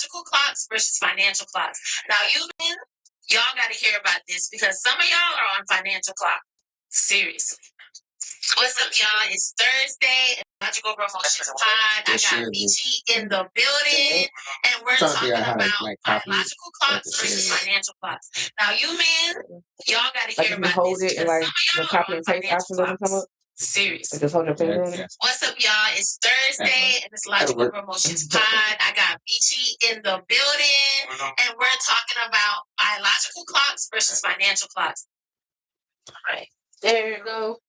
biological clocks versus financial clocks. Now, y'all got to hear about this because some of y'all are on financial clock. Seriously. What's up, y'all? It's Thursday. Logical Promotions Pod. I got Micci in the building, and we're talking about biological clocks versus financial clocks. Now, y'all got to hear about this because some of y'all are on financial clocks. Seriously. Just hold your finger on it. What's up, y'all? It's Thursday, and it's Logical Promotions Pod. I got Micci in the building, and we're talking about biological clocks versus financial clocks. All right. There you go.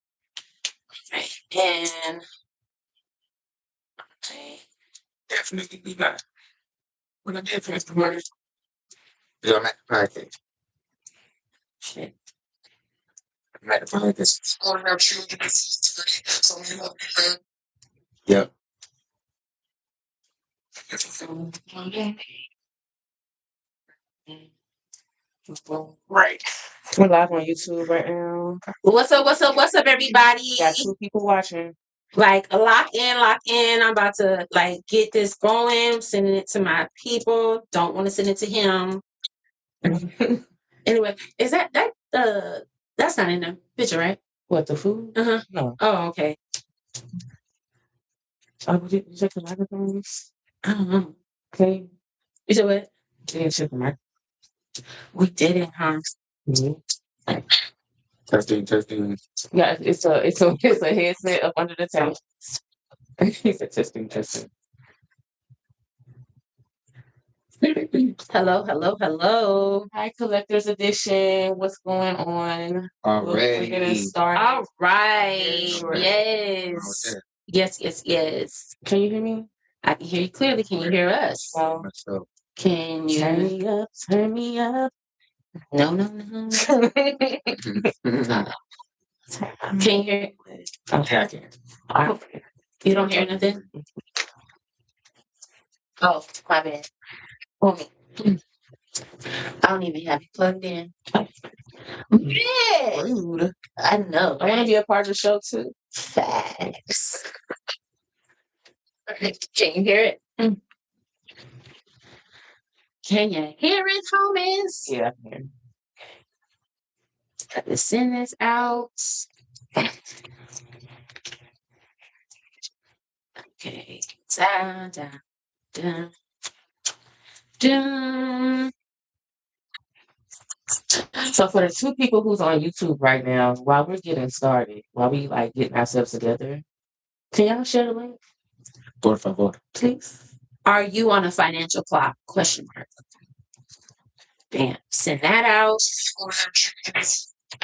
Right. And okay. Definitely be not. When I get past the murder, you'll make the podcast. Shit. Make the podcast. I want to have children. So you know, yep. Right. We're live on YouTube right now. What's up, everybody? Got 2 people watching. Like, lock in. I'm about to get this going. Sending it to my people. Don't want to send it to him. Anyway, is that's not in the picture, right? What, the food? No. Oh, okay. You check the microphones? I don't know. Okay. You said what? Yeah, check the microphone. We did it, huh? Mm-hmm. Testing. Yeah, it's a headset up under the table. He said testing. Hello. Hi, Collector's Edition. What's going on? Already. We're getting started. All right. Yes. Can you hear me? I can hear you clearly. Can you hear us? Can you turn me up? No. Can you hear? Okay, I can. You don't hear nothing? Oh, my bad. For me. I don't even have you plugged in. Yeah. Rude. I know. I want to be a part of the show too. Facts. Can you hear it? Can you hear it, homies? Yeah, I can. Got to send this out. Okay. Dun. So for the 2 people who's on YouTube right now, while we're getting started, while we getting ourselves together, can y'all share the link? Por favor. Please. Are you on a financial clock? Question mark. Bam. Send that out.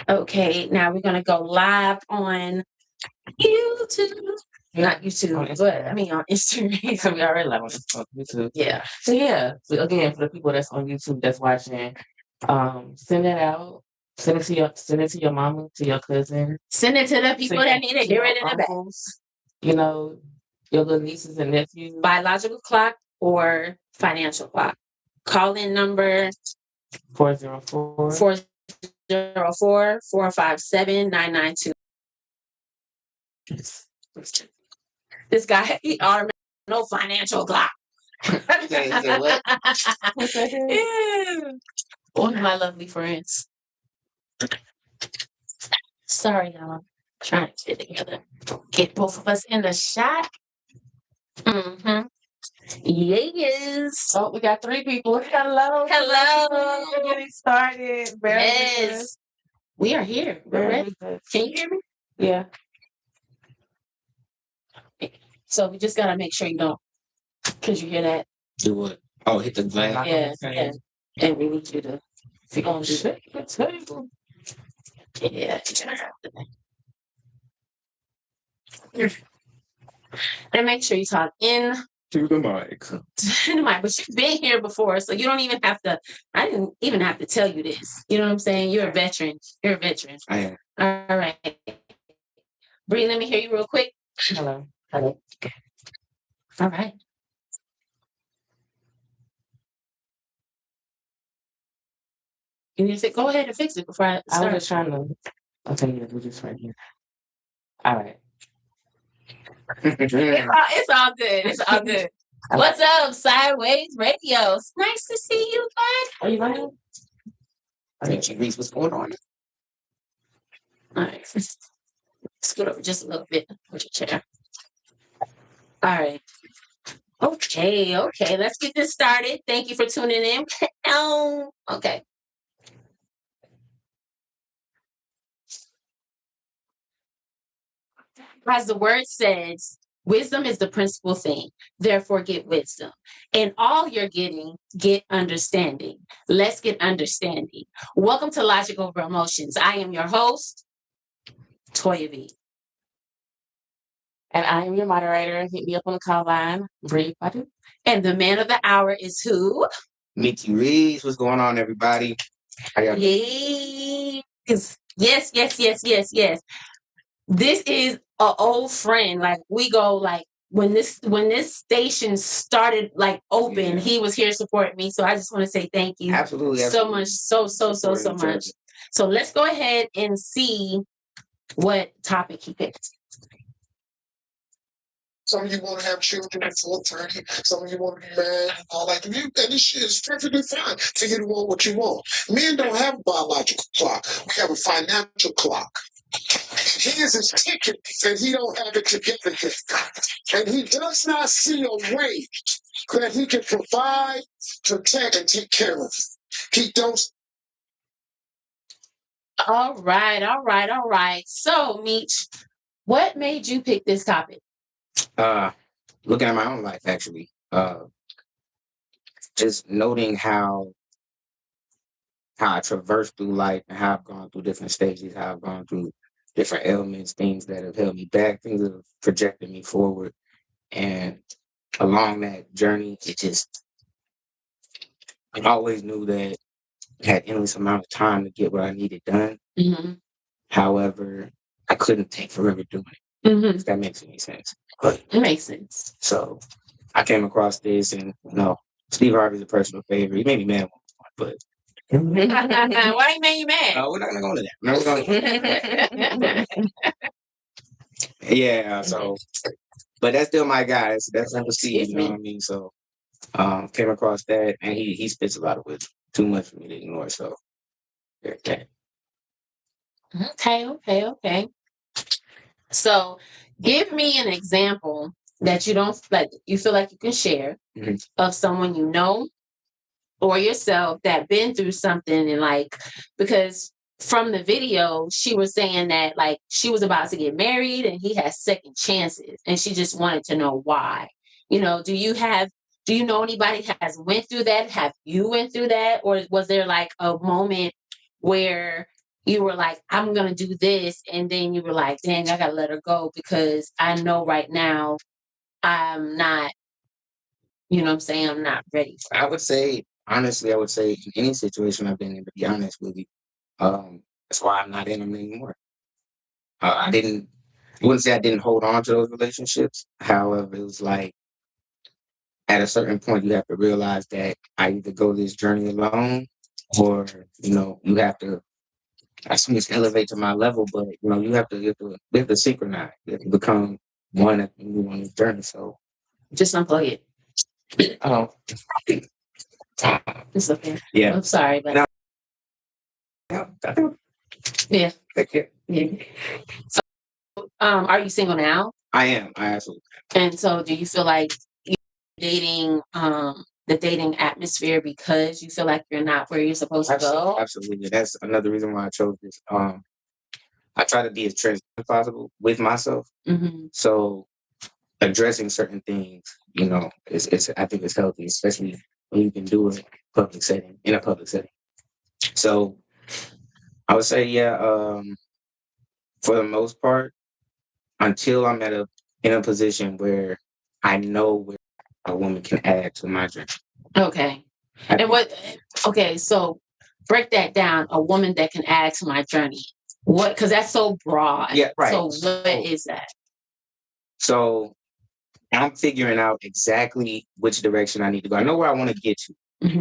Okay, now we're gonna go live on YouTube. Not YouTube, but I mean on Instagram. So we already live on YouTube. Yeah. So yeah. So again, for the people that's on YouTube that's watching, send that out. Send it to your mama, to your cousin. Send it to the people that need to hear it in the back. You know, your little nieces and nephews. Biological clock or financial clock. Call in number 404-457-992. This guy, he automatically no financial clock. What? Yeah. One of my lovely friends. Sorry, y'all. Trying to get together. Get both of us in the shot. Yes. Oh, we got 3 people. Hello. We're getting started. Yes. We are here. We're ready. Can you hear me? Yeah. So we just gotta make sure you don't. Could you hear that? Do what? Oh, hit the glass. Yeah. And we need you to figure out the table. Yeah. And make sure you talk in to the mic. But you've been here before, so you don't even have to. I didn't even have to tell you this. You know what I'm saying? You're a veteran. I am. All right. Bree, let me hear you real quick. Hello. All right. You need to say, go ahead and fix it before I start. I was just trying to. Okay, yeah, do this right here. All right. It's all good. What's up, Sideways Radio? It's nice to see you back. Are you lying? I think she reads what's going on. All right. Scoot over just a little bit with your chair. All right. Okay. Let's get this started. Thank you for tuning in. Okay. As the word says, wisdom is the principal thing. Therefore, get wisdom. And all you're getting, get understanding. Let's get understanding. Welcome to Logic Over Emotions. I am your host, Toya V. And I am your moderator. Hit me up on the call line. Breathe, I do. And the man of the hour is who? Micci Reiss, what's going on, everybody? How y'all doing? Yes. This is an old friend. Like we go like when this station started like open, he was here supporting me. So I just want to say thank you Absolutely. so much. So much. So let's go ahead and see what topic he picked. Some of you want to have children at 4:30. Some of you want to be married and all that. And this shit is perfectly fine for you to want what you want. Men don't have a biological clock. We have a financial clock. Here's his ticket, and he don't have it together yet. And he does not see a way that he can provide, protect, and take care of. He don't. All right. So, Meech, what made you pick this topic? Looking at my own life, actually. Just noting how I traverse through life and how I've gone through different stages, how I've gone through different ailments, things that have held me back, things that have projected me forward. And along that journey, I always knew that I had endless amount of time to get what I needed done. Mm-hmm. However, I couldn't take forever doing it. Mm-hmm. If that makes any sense. But it makes sense. So I came across this, and Steve Harvey's a personal favorite. He made me mad, but why he made you mad? we're not gonna go into that. Yeah. So, but that's still my guy. That's Uncle Steve. You know what I mean? So, came across that, and he spits a lot of wisdom. Too much for me to ignore. So, okay. So, give me an example that you don't like. You feel like you can share of someone you know or yourself that been through something, and like because from the video she was saying that like she was about to get married and he has second chances, and she just wanted to know why. Do you know anybody has went through that? Have you went through that, or was there like a moment where you were like, I'm going to do this, and then you were like, dang, I got to let her go because I know right now I'm not, what I'm saying, I'm not ready for it. Honestly, I would say in any situation I've been in, to be honest with you, that's why I'm not in them anymore. I wouldn't say I didn't hold on to those relationships. However, it was like at a certain point you have to realize that I either go this journey alone, or you have to. I see it's elevate to my level, but you have to synchronize. You have to become one that you move on this journey. So just unplug it. Oh, it's okay. Yeah. I'm sorry, but yeah. Thank you. Yeah. So, are you single now? I am. I absolutely am. And so, do you feel like you're dating the dating atmosphere because you feel like you're not where you're supposed to go? Absolutely. That's another reason why I chose this. I try to be as transparent as possible with myself. Mm-hmm. So addressing certain things, it's I think it's healthy, especially when you can do it in a public setting. So I would say, for the most part, until I'm in a position where I know where a woman can add to my journey. Okay. So break that down. A woman that can add to my journey. What? Because that's so broad. Yeah, right. So what is that? So I'm figuring out exactly which direction I need to go. I know where I want to get to,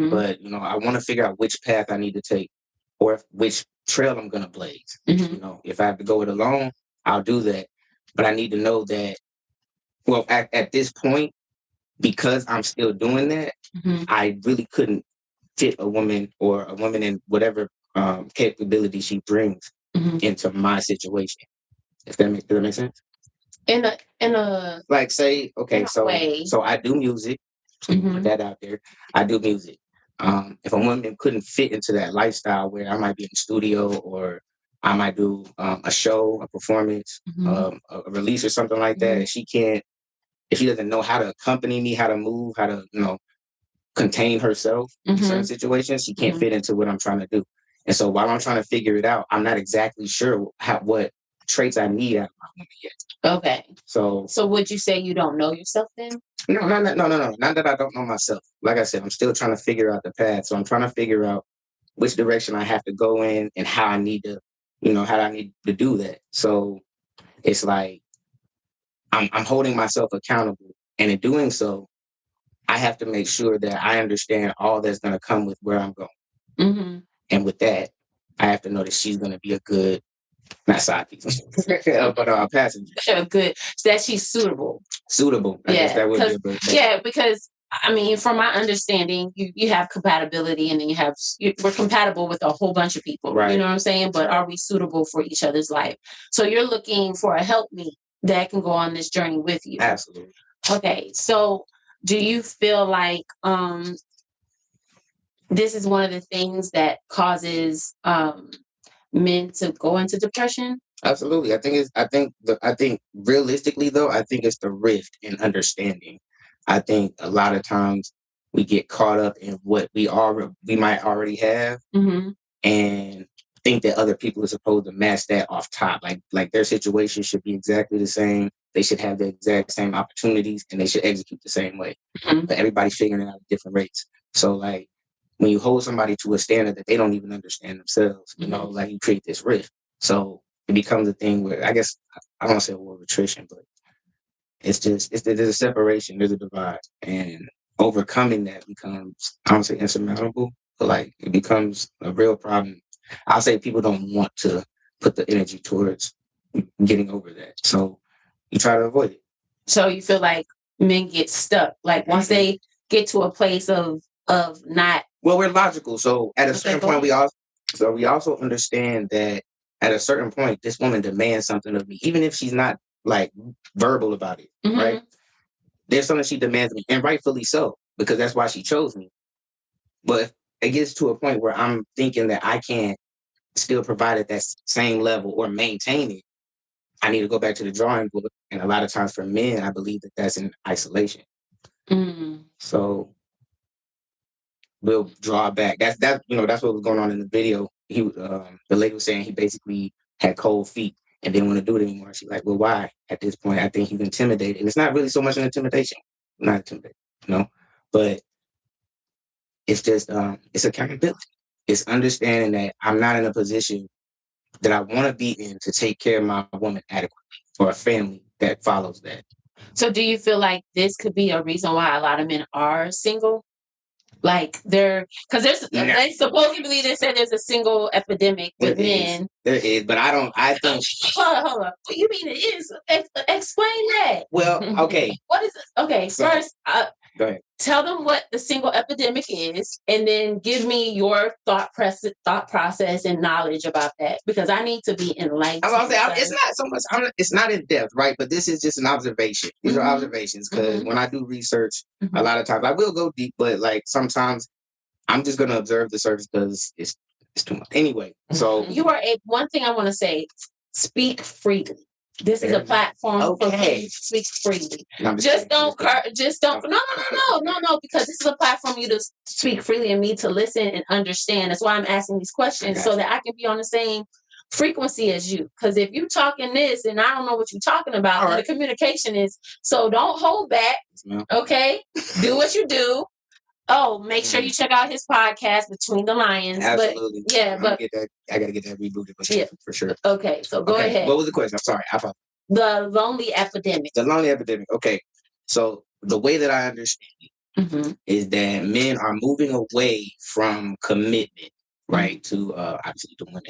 but I want to figure out which path I need to take, or which trail I'm going to blaze. If I have to go it alone, I'll do that. But I need to know that. Well, at this point, because I'm still doing that, I really couldn't fit a woman in whatever capability she brings into my situation. If that does that make sense? In a Like say, okay, in a so way. I do music. Put that out there. I do music. If a woman couldn't fit into that lifestyle where I might be in the studio or I might do a show, a performance, a release or something like that, if she doesn't know how to accompany me, how to move, how to, contain herself in certain situations, she can't fit into what I'm trying to do. And so while I'm trying to figure it out, I'm not exactly sure what traits I need out of my woman yet. Okay. So would you say you don't know yourself then? No. Not that I don't know myself. Like I said, I'm still trying to figure out the path. So I'm trying to figure out which direction I have to go in and how I need to, how I need to do that. So it's like I'm holding myself accountable. And in doing so, I have to make sure that I understand all that's going to come with where I'm going. And with that, I have to know that she's going to be a good, not side piece, but a passenger. Good. That she's suitable. I guess that would be a good thing. Yeah, because I mean, from my understanding, you have compatibility, and then we're compatible with a whole bunch of people. Right. You know what I'm saying? But are we suitable for each other's life? So you're looking for a helpmeet that can go on this journey with you. Absolutely. Okay. So do you feel like this is one of the things that causes men to go into depression? Absolutely. I think realistically though, I think it's the rift in understanding. I think a lot of times we get caught up in what we might already have and think that other people are supposed to match that off top. Like their situation should be exactly the same. They should have the exact same opportunities and they should execute the same way. But everybody's figuring it out at different rates. So like when you hold somebody to a standard that they don't even understand themselves, like you create this rift. So it becomes a thing where I guess I don't want to say a war of attrition, but there's a separation, there's a divide, and overcoming that becomes, I don't say insurmountable, but like it becomes a real problem. I'll say people don't want to put the energy towards getting over that, so you try to avoid it. So you feel like men get stuck, like once they get to a place of not. Well, we're logical, so at a certain point, we also understand that at a certain point, this woman demands something of me, even if she's not like verbal about it, right? There's something she demands of me, and rightfully so, because that's why she chose me. But if it gets to a point where I'm thinking that I can't still provide at that same level or maintain it, I need to go back to the drawing board. And a lot of times for men, I believe that that's in isolation. So we'll draw back. That's what was going on in the video. The lady was saying he basically had cold feet and didn't want to do it anymore. She's like, well, why? At this point, I think he's intimidated. And it's not really so much an intimidation. I'm not intimidated, but it's just it's accountability. It's understanding that I'm not in a position that I want to be in to take care of my woman adequately or a family that follows that. So do you feel like this could be a reason why a lot of men are single? Like because they supposedly they said there's a single epidemic with men. There is, but I think. Hold on. What do you mean it is? Explain that. Well, okay. What is it? Okay, first, go ahead. Tell them what the single epidemic is, and then give me your thought process and knowledge about that, because I need to be enlightened. I'm gonna say it's not so much. It's not in depth, right? But this is just an observation. These are observations because when I do research, a lot of times I will go deep, but like sometimes I'm just gonna observe the surface because it's too much. Anyway, so you are one thing I want to say: speak freely. This is a platform for people to speak freely. Just don't. No, because this is a platform for you to speak freely and me to listen and understand. That's why I'm asking these questions so that I can be on the same frequency as you. Because if you talking this and I don't know what you're talking about, the communication is. So don't hold back. Okay, do what you do. Oh, make sure you check out his podcast, Between the Lions. Absolutely. But I gotta get that rebooted, for sure. Okay, so go ahead. What was the question? I'm sorry. The lonely epidemic. The lonely epidemic. Okay. So the way that I understand it is that men are moving away from commitment, right, to obviously to women.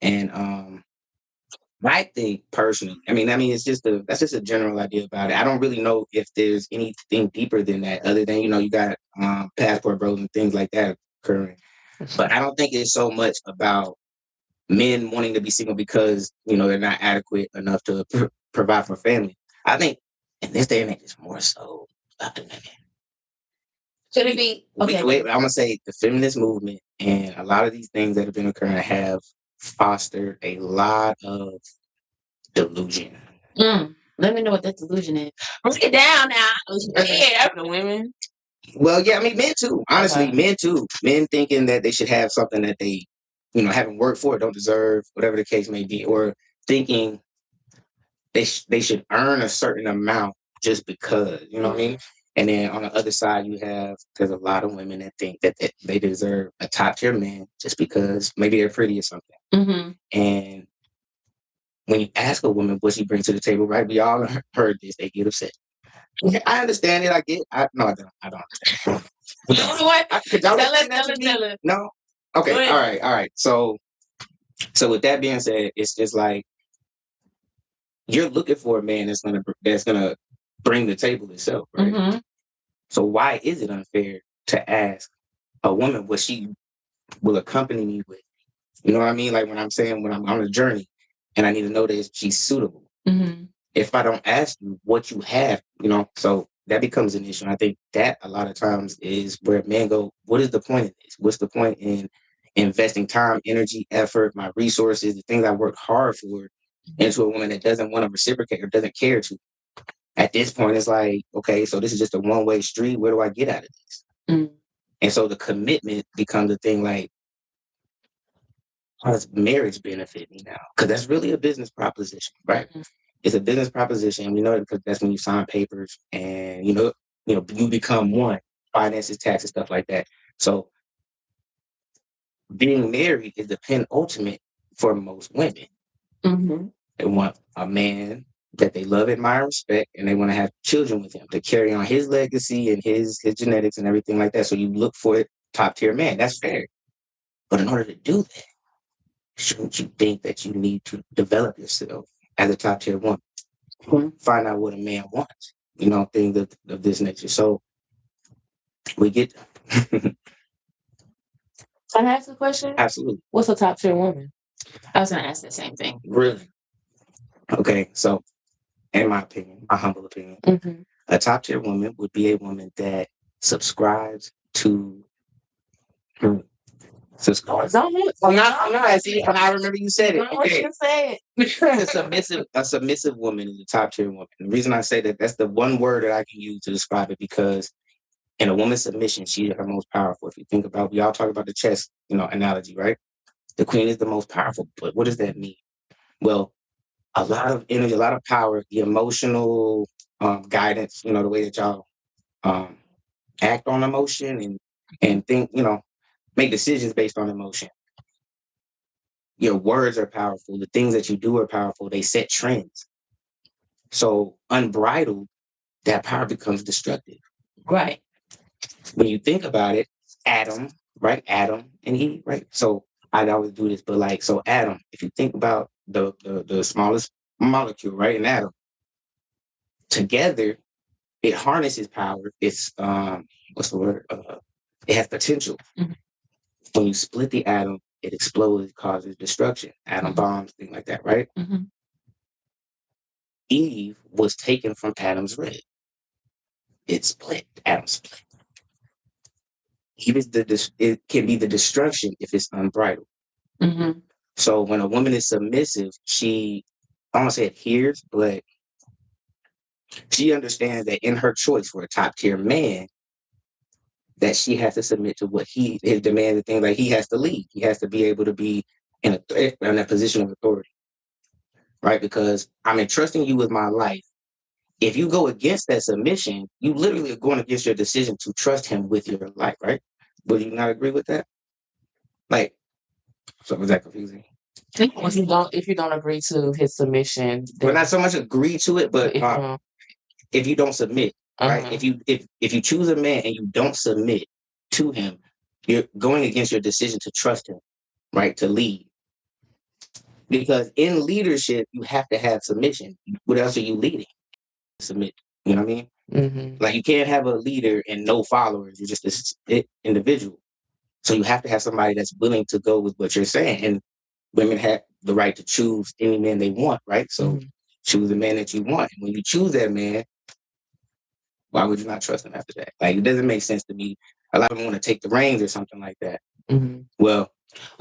And I think personally, I mean, it's just that's just a general idea about it. I don't really know if there's anything deeper than that, other than you got passport bros and things like that occurring. But I don't think it's so much about men wanting to be single because they're not adequate enough to provide for family. I think in this day and age, it's more so about the women. Should it be okay? I'm gonna say the feminist movement and a lot of these things that have been occurring have fostered a lot of delusion. Let me know what that delusion is. Break it down now. Yeah, the women. Well, yeah, I mean, men too. Honestly, men too. Men thinking that they should have something that they, haven't worked for, don't deserve, whatever the case may be, or thinking they should earn a certain amount just because, you know what I mean? And then on the other side, there's a lot of women that think that they deserve a top tier man just because maybe they're pretty or something. And when you ask a woman what she brings to the table, right? We all heard this. They get upset. I understand it. I get. No, I don't. I don't understand. You know what? Tell it. No. Okay. All right. So with that being said, it's just like you're looking for a man that's gonna bring the table itself, right? So why is it unfair to ask a woman what she will accompany me with? You know what I mean? Like when I'm on a journey and I need to know that she's suitable. If I don't ask you what you have, so that becomes an issue. And I think that a lot of times is where men go, what is the point of this? What's the point in investing time, energy, effort, my resources, the things I worked hard for into a woman that doesn't want to reciprocate or doesn't care to? At this point, it's like, okay, so this is just a one-way street. Where do I get out of this? And so the commitment becomes a thing like, how does marriage benefit me now? Because that's really a business proposition, right? It's a business proposition. We know it because that's when you sign papers and you become one, finances, taxes, stuff like that. So being married is the penultimate for most women. They want a man that they love, admire, respect, and they want to have children with him to carry on his legacy and his genetics and everything like that. So you look for a top tier man. That's fair. But in order to do that, shouldn't you think that you need to develop yourself as a top tier woman? Find out what a man wants, things of this nature. So we get. Can I ask a question? Absolutely. What's a top tier woman? I was going to ask the same thing. Really? Okay, so in my opinion, my humble opinion, a top tier woman would be a woman that subscribes to. Subscribes. I'm not. See, I remember you said it. Okay. You say it. A submissive woman is a top tier woman. The reason I say that's the one word that I can use to describe it, because in a woman's submission, she is her most powerful. If you think about, we all talk about the chess, analogy, right? The queen is the most powerful. But what does that mean? Well, a lot of energy, a lot of power, the emotional guidance, the way that y'all act on emotion and think, make decisions based on emotion. Your words are powerful. The things that you do are powerful. They set trends. So unbridled, that power becomes destructive. Right. When you think about it, Adam, right? Adam and Eve, right? So I always do this, but so Adam, if you think about the smallest molecule, right? In Adam, together, it harnesses power. It's what's the word? It has potential. When you split the atom, it explodes, it causes destruction, atom bombs, things like that, right? Eve was taken from Adam's rib. It split, Adam split. It can be the destruction if it's unbridled. So when a woman is submissive, she, I don't want to say adheres, but she understands that in her choice for a top tier man, that she has to submit to what his demands and things, like he has to lead. He has to be able to be in a position of authority, right? Because I'm entrusting you with my life. If you go against that submission, you literally are going against your decision to trust him with your life, right? Would you not agree with that? So was that confusing? If you don't agree to his submission, well, not so much agree to it, but if you don't submit, right? If you choose a man and you don't submit to him, you're going against your decision to trust him, right? To lead. Because in leadership, you have to have submission. What else are you leading? Submit. You know what I mean? Mm-hmm. Like you can't have a leader and no followers. You're just an individual. So you have to have somebody that's willing to go with what you're saying. And women have the right to choose any man they want, right? So choose the man that you want. And when you choose that man, why would you not trust him after that? Like it doesn't make sense to me. A lot of them want to take the reins or something like that. Mm-hmm. Well,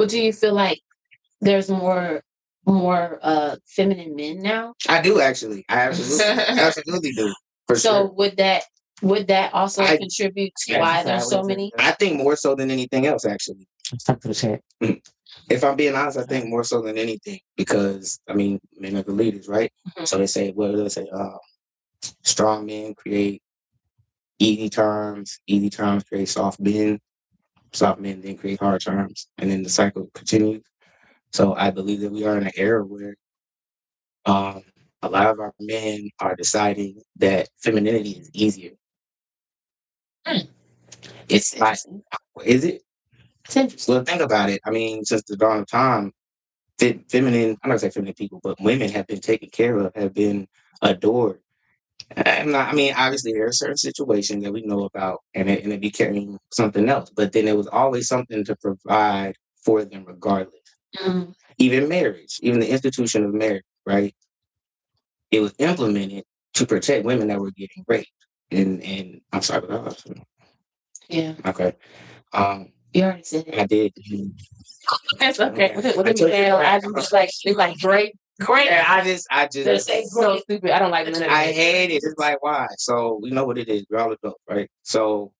do you feel like there's more feminine men now? I do actually. I absolutely do. For So sure. would that also contribute to why there's so many? I think more so than anything else, actually. Stop for the chat. If I'm being honest, I think more so than anything because I mean, men are the leaders, right? Mm-hmm. So they say, what do they say? Strong men create easy terms. Easy terms create soft men. Soft men then create hard terms, and then the cycle continues. So I believe that we are in an era where a lot of our men are deciding that femininity is easier. It's like, is it? It's interesting. Well, think about it. I mean, since the dawn of time, feminine, I'm not gonna say feminine people, but women have been taken care of, have been adored. I mean, obviously there are certain situations that we know about and it became something else, but then there was always something to provide for them regardless. Mm. Even marriage, even the institution of marriage, right? It was implemented to protect women that were getting raped. And I'm sorry, but I was, Yeah. okay. You already said it. I did. That's okay. What did you say? I just like it's like great. Yeah, I just say so stupid. I don't like none of I that. hate it. It's like why? So we know what it is. We're all adults, right? So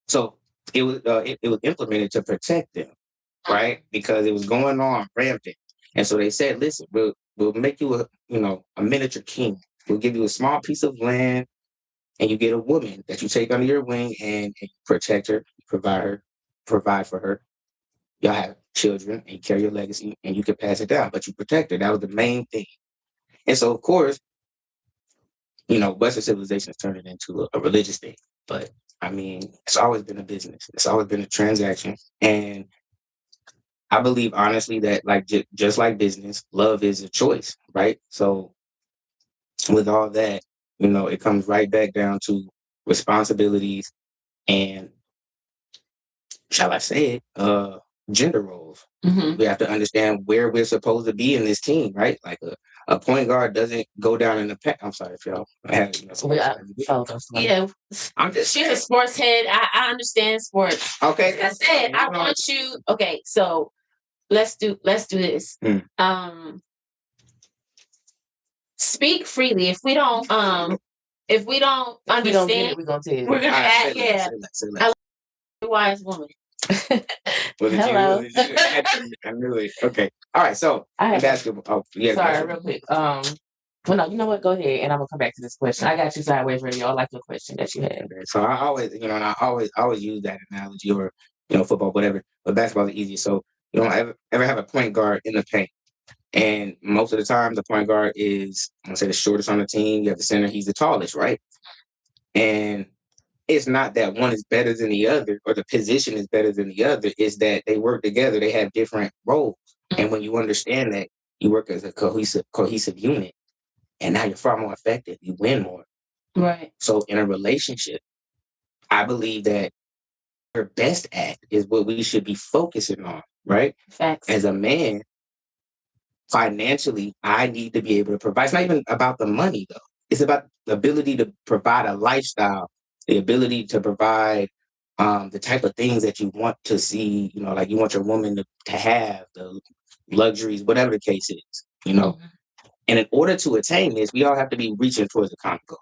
so it was it was implemented to protect them, right? Because it was going on rampant. And so they said, listen, we'll make you a miniature king. We'll give you a small piece of land and you get a woman that you take under your wing and you protect her, provide for her. Y'all have children and you carry your legacy and you can pass it down, but you protect her. That was the main thing. And so, of course, Western civilization has turned it into a religious thing. But I mean, it's always been a business. It's always been a transaction. And I believe honestly that like just like business, love is a choice, right? So with all that, it comes right back down to responsibilities and shall I say it, gender roles. Mm-hmm. We have to understand where we're supposed to be in this team, right? Like a point guard doesn't go down in the pack. I'm sorry if y'all had yeah. I'm just she's a sports head. I understand sports. Okay. Like I said, I want you. Okay, so let's do this. Speak freely. If we don't understand, we're gonna tell you. We're gonna add. Yeah. I like a wise woman. Hello. I knew it. Okay. All right. So basketball. Oh, yeah. Sorry, real quick. Well, no, you know what? Go ahead, and I'm gonna come back to this question. I got you sideways radio. I like your question that you had. So I always, and I always use that analogy, or football, whatever. But basketball is easy. So you don't ever have a point guard in the paint, and most of the time the point guard is, I'm gonna say, the shortest on the team. You have the center; he's the tallest, right? And it's not that one is better than the other or the position is better than the other. It's that they work together. They have different roles. And when you understand that, you work as a cohesive unit, and now you're far more effective. You win more. Right. So in a relationship, I believe that your best at is what we should be focusing on, right? Facts. As a man, financially, I need to be able to provide. It's not even about the money, though. It's about the ability to provide a lifestyle, the ability to provide the type of things that you want to see, like you want your woman to have, the luxuries, whatever the case is, Mm-hmm. And in order to attain this, we all have to be reaching towards the common goal.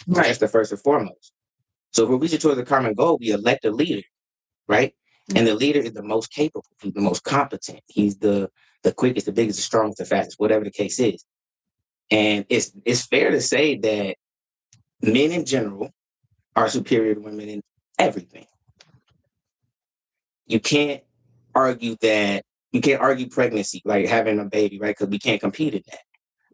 Right. That's the first and foremost. So if we're reaching towards the common goal, we elect a leader, right? Mm-hmm. And the leader is the most capable, he's the most competent, he's the quickest, the biggest, the strongest, the fastest, whatever the case is. And it's fair to say that men in general are superior to women in everything. You can't argue pregnancy, like having a baby, right? Because we can't compete in that.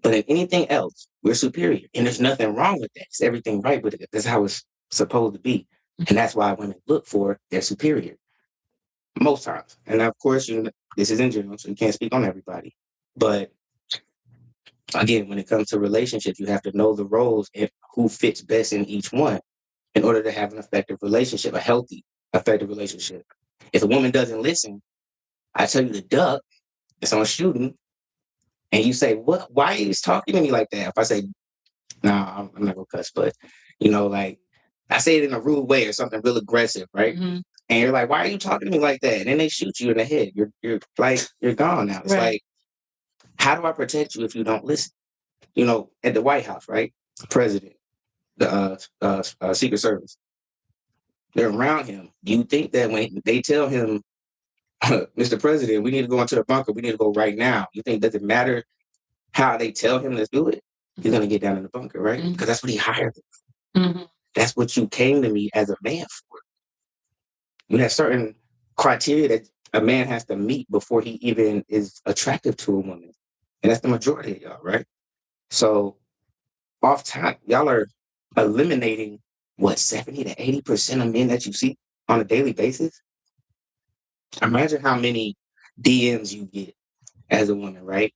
But in anything else, we're superior. And there's nothing wrong with that. It's everything right with it. That's how it's supposed to be. And that's why women look for their superior. most times. And of course, this is in general, so you can't speak on everybody. But again, when it comes to relationships, you have to know the roles and who fits best in each one in order to have an effective relationship, a healthy, effective relationship. If a woman doesn't listen, I tell you to duck, it's on shooting, and you say, "What? Why are you talking to me like that?" If I say, "No, I'm not gonna cuss," but like I say it in a rude way or something real aggressive, right? Mm-hmm. And you're like, "Why are you talking to me like that?" And then they shoot you in the head. You're like, you're gone now. It's Right. like, how do I protect you if you don't listen? At the White House, right? President, the Secret Service, they're around him. Do you think that when they tell him, Mr. President, we need to go into the bunker, we need to go right now, you think doesn't matter how they tell him to do it? He's gonna get down in the bunker, right? Mhm. Because that's what he hired. Mhm. That's what you came to me as a man for. You have certain criteria that a man has to meet before he even is attractive to a woman. And that's the majority of y'all, right? So off top, y'all are eliminating what 70 to 80% of men that you see on a daily basis. Imagine how many DMs you get as a woman, right?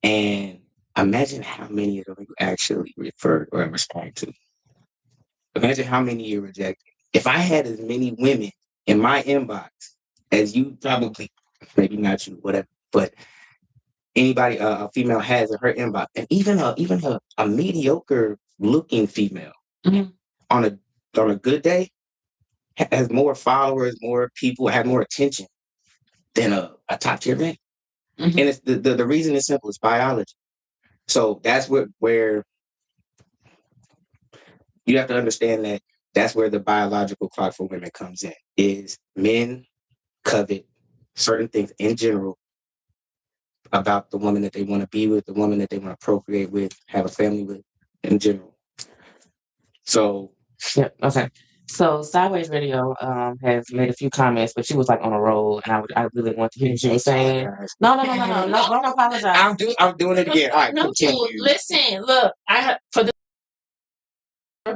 And imagine how many of them you actually refer or respond to. Imagine how many you reject. If I had as many women in my inbox as you probably, maybe not you, whatever, but anybody a female has in her inbox, and even a mediocre looking female Mhm. on a good day has more followers, more people, have more attention than a top tier man. Mhm. And it's the reason is simple, it's biology. So that's where you have to understand that that's where the biological clock for women comes in. Is men covet certain things in general about the woman that they want to be with, the woman that they want to procreate with, have a family with in general. So Yep. Okay. So Sideways Radio has made a few comments, but she was like on a roll, and I really want to hear what she was saying. No, don't apologize. I'm doing it again. All right, No, listen, look, for the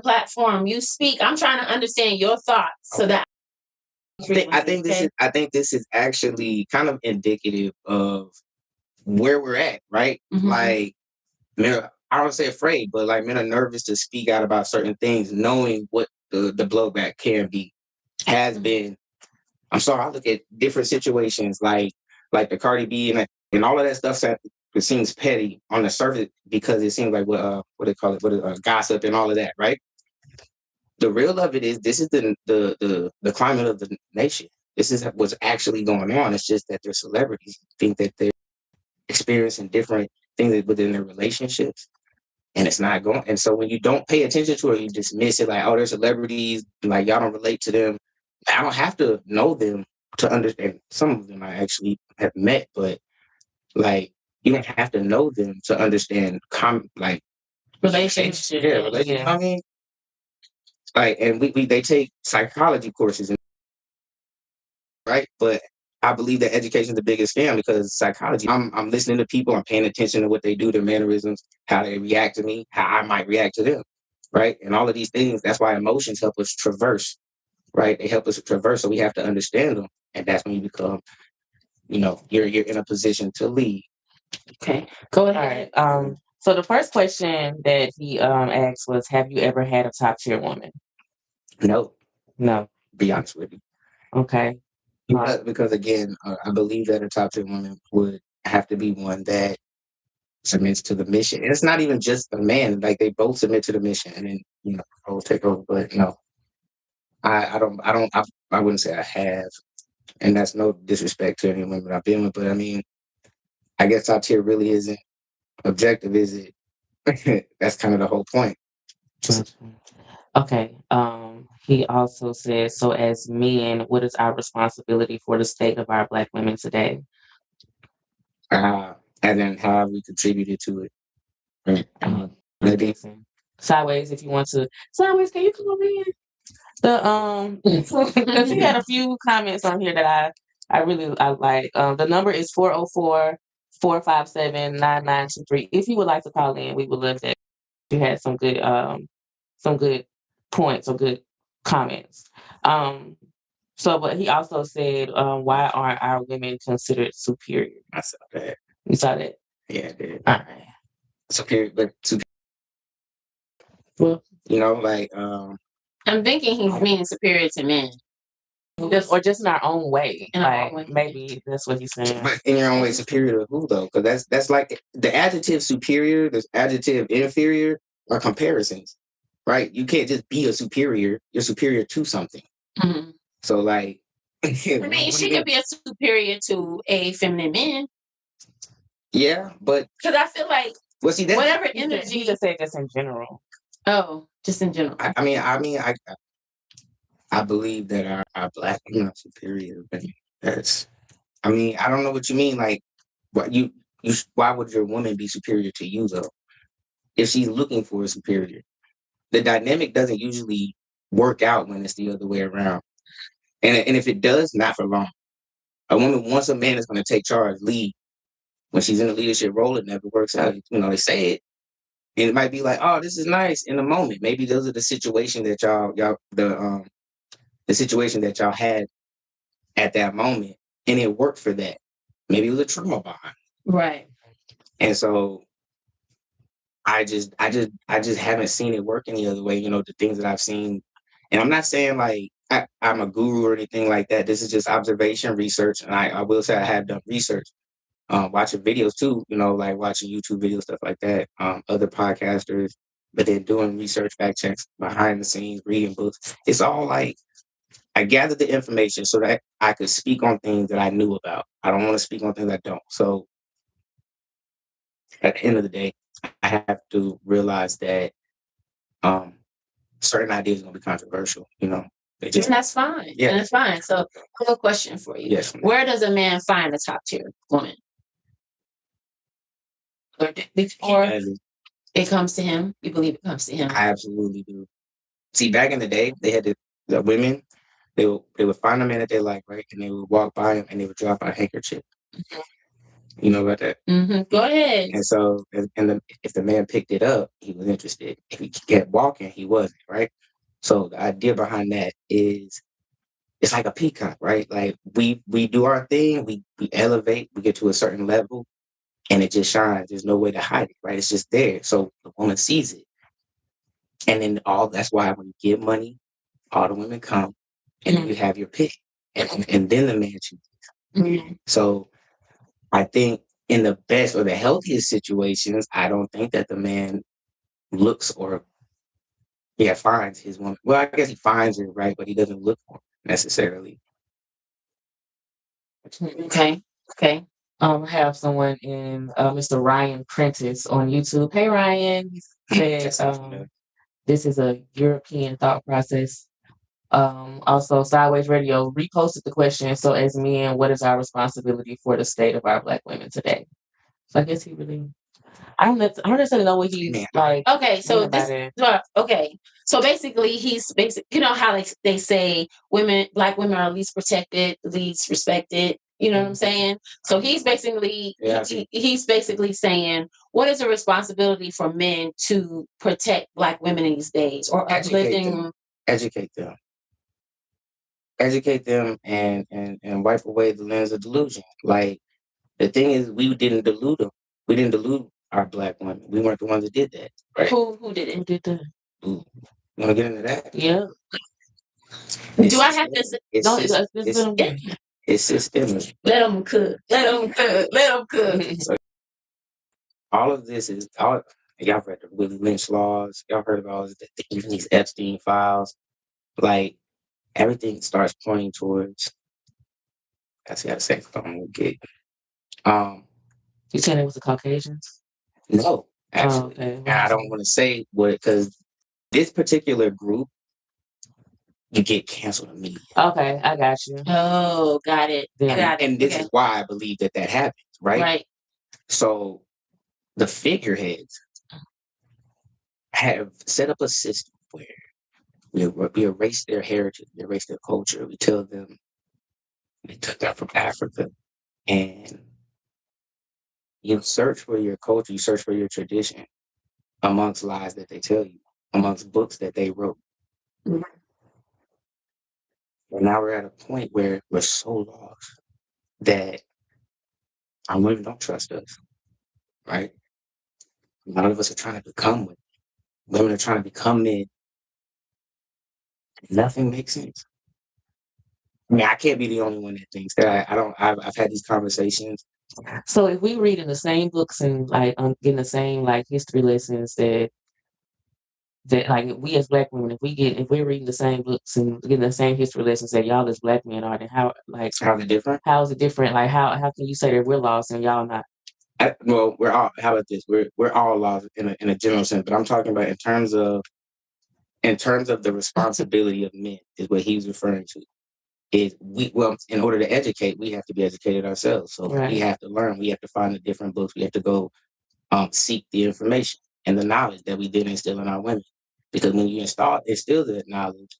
platform you speak, I'm trying to understand your thoughts so that I think this is actually kind of indicative of where we're at, right? Mhm. Like men, I don't say afraid, but like men are nervous to speak out about certain things, knowing what the blowback can be, has been. I'm sorry, I look at different situations like the Cardi B and all of that stuff. It seems petty on the surface because it seems like what they call it, gossip and all of that, right? The real of it is this is the climate of the nation. This is what's actually going on. It's just that their celebrities think that they're experiencing different things within their relationships, and it's not going. And so when you don't pay attention to it, you dismiss it like, oh, they're celebrities, like y'all don't relate to them. I don't have to know them to understand. Some of them I actually have met, but like you don't have to know them to understand like relationship. Yeah, relationship. I mean, like, and we they take psychology courses, right? But I believe that education is the biggest scam because psychology. I'm listening to people. I'm paying attention to what they do, their mannerisms, how they react to me, how I might react to them, right? And all of these things. That's why emotions help us traverse, right? They help us traverse, so we have to understand them, and that's when you become, you're in a position to lead. Okay, go ahead. All right. So the first question that he asked was, "Have you ever had a top tier woman?" No, No. be honest with you. Okay. Because again, I believe that a top tier woman would have to be one that submits to the mission. And it's not even just the man; like they both submit to the mission, and then I'll take over. But no, I wouldn't say I have, and that's no disrespect to any women I've been with. But I mean, I guess top tier really isn't objective, is it? That's kind of the whole point. Okay. He also says, so as men, what is our responsibility for the state of our Black women today? And then how have we contributed to it? Right. Maybe. Sideways, if you want to. Sideways, can you come over here? Because he had a few comments on here that I really like. The number is 404-457-9923. If you would like to call in, we would love that. You had some good points or good comments. So, but he also said, why aren't our women considered superior? I saw that. You saw that? Yeah, I did. All right. Superior, but Well, you know, like I'm thinking he's being superior to men. just in our own way. In our own way. Maybe that's what he's saying. but in your own way, superior to who though? Because that's like the adjective superior, the adjective inferior are comparisons, right? You can't just be a superior. You're superior to something. Mhm. So like, I mean, she could be a superior to a feminine man. Yeah, but because I feel like well, see, whatever He energy. just said just in general. Oh, just in general. I believe that our black women are superior. But that's, I mean, I don't know what you mean. Like, what why would your woman be superior to you though? If she's looking for a superior, the dynamic doesn't usually work out when it's the other way around. And if it does, not for long. A woman wants a man that's going to take charge, lead. When she's in a leadership role, it never works out. You know, they say it, and it might be like, oh, this is nice in the moment. Maybe those are the situation that the situation that y'all had at that moment, and it worked for that. Maybe it was a trauma behind, Right. and so I just haven't seen it work any other way. You know, the things that I've seen, and I'm not saying like I'm a guru or anything like that. This is just observation, research, and I will say I have done research, watching videos too. You know, like watching YouTube videos, stuff like that, other podcasters, but then doing research, fact checks behind the scenes, reading books. It's all like I gathered the information so that I could speak on things that I knew about. I don't want to speak on things I don't. So at the end of the day, I have to realize that certain ideas are going to be controversial. You know, and that's fine. Yeah, and that's fine. So, I have a question for you. Yes. Where does a man find a top tier woman? Or it comes to him? You believe it comes to him? I absolutely do. See, back in the day, they had the women. They would find a man that they like, right, and they would walk by him and they would drop a handkerchief. Mhm. You know about that? Go ahead. And so, if the man picked it up, he was interested. If he kept walking, he wasn't, right? So the idea behind that is it's like a peacock, right? Like we do our thing, we elevate, we get to a certain level, and it just shines. There's no way to hide it, right? It's just there. So the woman sees it. And then that's why when you give money, all the women come and then you have your pick. And then the man chooses. Mhm. So I think in the best or the healthiest situations, I don't think that the man looks or finds his woman. Well, I guess he finds her, right? But he doesn't look for her necessarily. Okay. I have someone in Mr. Ryan Prentice on YouTube. Hey Ryan, he said this is a European thought process. Also, Sideways Radio reposted the question. So, as men, what is our responsibility for the state of our Black women today? So, I guess he really. I don't necessarily know what he's like. Okay, so about it. okay. So basically, you know how they say Black women are least protected, least respected. You know what I'm saying? So he's basically he's basically saying, what is the responsibility for men to protect Black women these days, or uplifting? Educate them, and wipe away the lens of delusion. Like the thing is, we didn't delude them. We didn't delude our Black women. We weren't the ones that did that. Right? Who did it? Who did that? Ooh. You want to get into that? Yeah. Do I have to say? It's systemic. Let them cook. Let them cook. So all of this is all. Y'all read the Willie Lynch laws. Y'all heard of all even these Epstein files. Like everything starts pointing towards. That's the other second I'm gonna get. You saying it was the Caucasians? No, actually, okay. And I don't want to say what because this particular group, you get canceled immediately. Okay, I got you. Oh, got it. And this is why I believe that happens, right? Right. So the figureheads have set up a system where we erase their heritage, we erase their culture. We tell them they took that from Africa, and you search for your culture, you search for your tradition amongst lies that they tell you, amongst books that they wrote. And now we're at a point where we're so lost that our women don't trust us, right? A lot of us are trying to become women. Women are trying to become men. Nothing makes sense. I mean, I can't be the only one that thinks that. I've had these conversations. So if we read in the same books and like getting the same like history lessons that like we as black women, if we're reading the same books and getting the same history lessons that y'all as black men are, then how's it different? How is it different? Like how can you say that we're lost and y'all not? Well, we're all. How about this? We're all lost in a general sense, but I'm talking about in terms of the responsibility of men is what he's referring to. In order to educate, we have to be educated ourselves. So we have to learn. We have to find the different books. We have to go seek the information and the knowledge that we did instill in our women. Because when you instill that knowledge,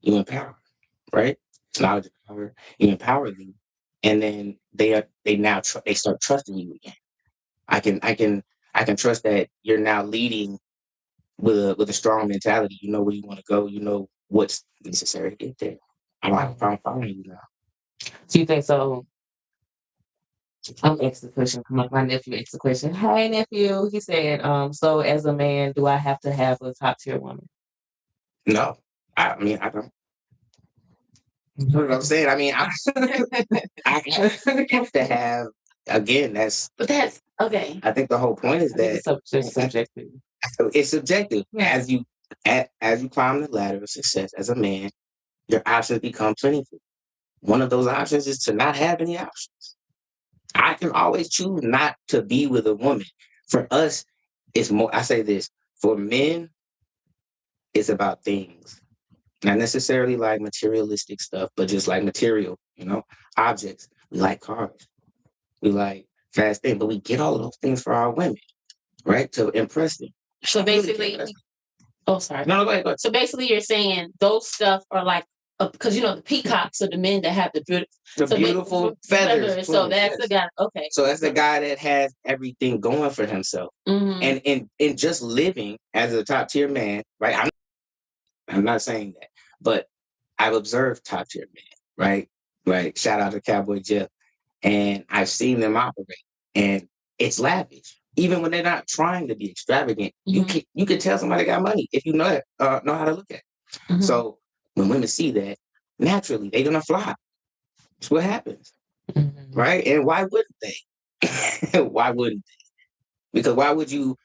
you empower, right? Knowledge and power, you empower them, and then they start trusting you again. I can trust that you're now leading with a strong mentality. You know where you want to go. You know what's necessary to get there. I don't have a problem following you now. Do you think so? I'm asking the question. My nephew asked the question. Hey nephew, he said, so as a man, do I have to have a top tier woman? No. I mean, I don't. You know what I'm saying? I mean, I have to have, again, that's okay. I think the whole point is that it's subjective. It's subjective. Yeah. As you climb the ladder of success as a man, your options become plentiful. One of those options is to not have any options. I can always choose not to be with a woman. For us, it's more, I say this, for men, it's about things. Not necessarily like materialistic stuff, but just like material, objects. We like cars. We like fast things, but we get all of those things for our women, right? To impress them. So basically, sorry. No, go ahead. So basically, you're saying those stuff are like, because the peacocks are the men that have the beautiful feathers. So that's the guy. Okay. So that's the guy that has everything going for himself, and in just living as a top tier man, right? I'm not saying that, but I've observed top tier men, right? Right. Shout out to Cowboy Jeff, and I've seen them operate, and it's lavish. Even when they're not trying to be extravagant, you can tell somebody got money if you know how to look at it. So when women see that, naturally they're gonna fly. That's what happens, right? And why wouldn't they? Why wouldn't they? Because why would you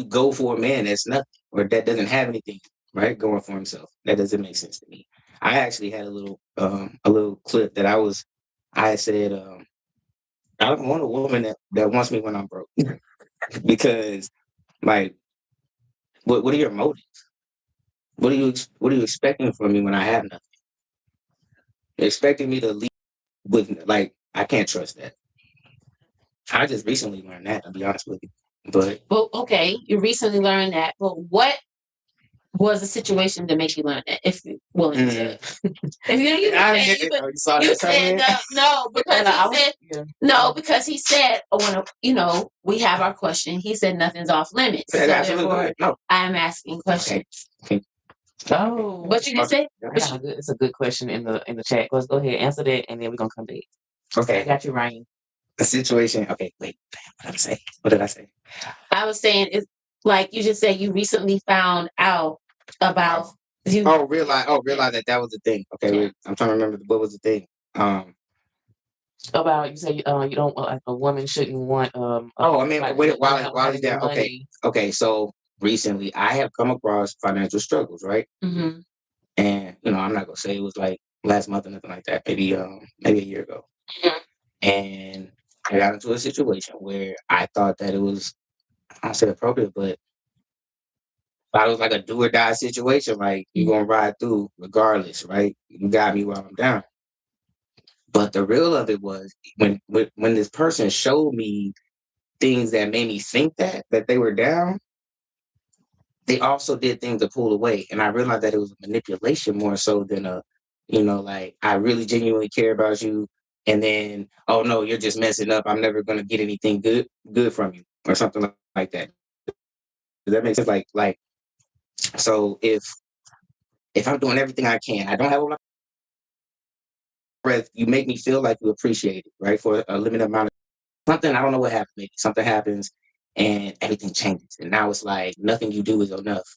go for a man that's nothing or that doesn't have anything, right? Going for himself. That doesn't make sense to me. I actually had a little clip that I said, I don't want a woman that wants me when I'm broke. Because like, what are your motives? What are you expecting from me when I have nothing? You're expecting me to leave with, like, I can't trust that. I just recently learned that, to be honest with you. But well, okay, you recently learned that. But what was the situation to make you learn that? If you're willing to, because he said, when we have our question, he said nothing's off limits. So therefore, I'm asking questions. Okay. Oh, what you did say? It's a good question in the chat. Let's go ahead, answer that, and then we're gonna come back. Okay, I got you, Ryan. The situation. Okay, wait. What did I say? I was saying it's like you just said you recently found out about. Realize that was the thing. Okay, wait, I'm trying to remember what was the thing. About you say you don't like a woman shouldn't want while he's there. Okay. So recently, I have come across financial struggles, right? Mm-hmm. And I'm not gonna say it was like last month or nothing like that. Maybe a year ago. Mm-hmm. And I got into a situation where I thought that it was, I don't say appropriate, but I thought it was like a do or die situation. Like you're gonna ride through regardless, right? You got me while I'm down. But the real of it was when this person showed me things that made me think that they were down, they also did things to pull away. And I realized that it was manipulation more so than like I really genuinely care about you. And then, oh no, you're just messing up. I'm never gonna get anything good from you or something like that. Does that make sense? Like, so if I'm doing everything I can, I don't have a lot breath, you make me feel like you appreciate it, right? For a limited amount of something, I don't know what happened. Maybe something happens and everything changes. And now it's like nothing you do is enough,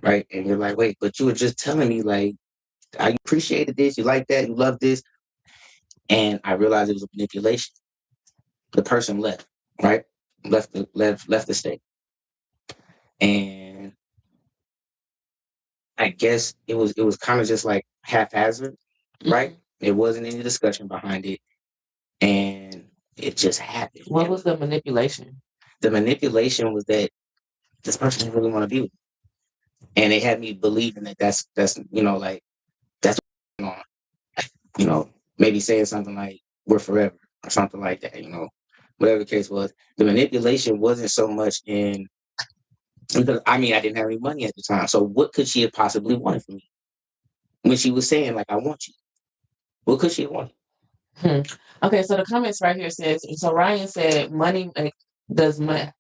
right? And you're like, wait, but you were just telling me like I appreciated this, you like that, you love this. And I realized it was a manipulation. The person left, right? Left the state. And I guess it was kind of just like haphazard, right? Mm-hmm. It wasn't any discussion behind it. And it just happened. What was the manipulation? The manipulation was that this person didn't really want to be with me. And they had me believing that that's like that's what's going on. Maybe saying something like we're forever or something like that, whatever the case was. The manipulation wasn't so much in because I didn't have any money at the time. So what could she have possibly wanted from me? When she was saying like I want you. What could she have wanted? Okay, so the comments right here says so Ryan said money does money.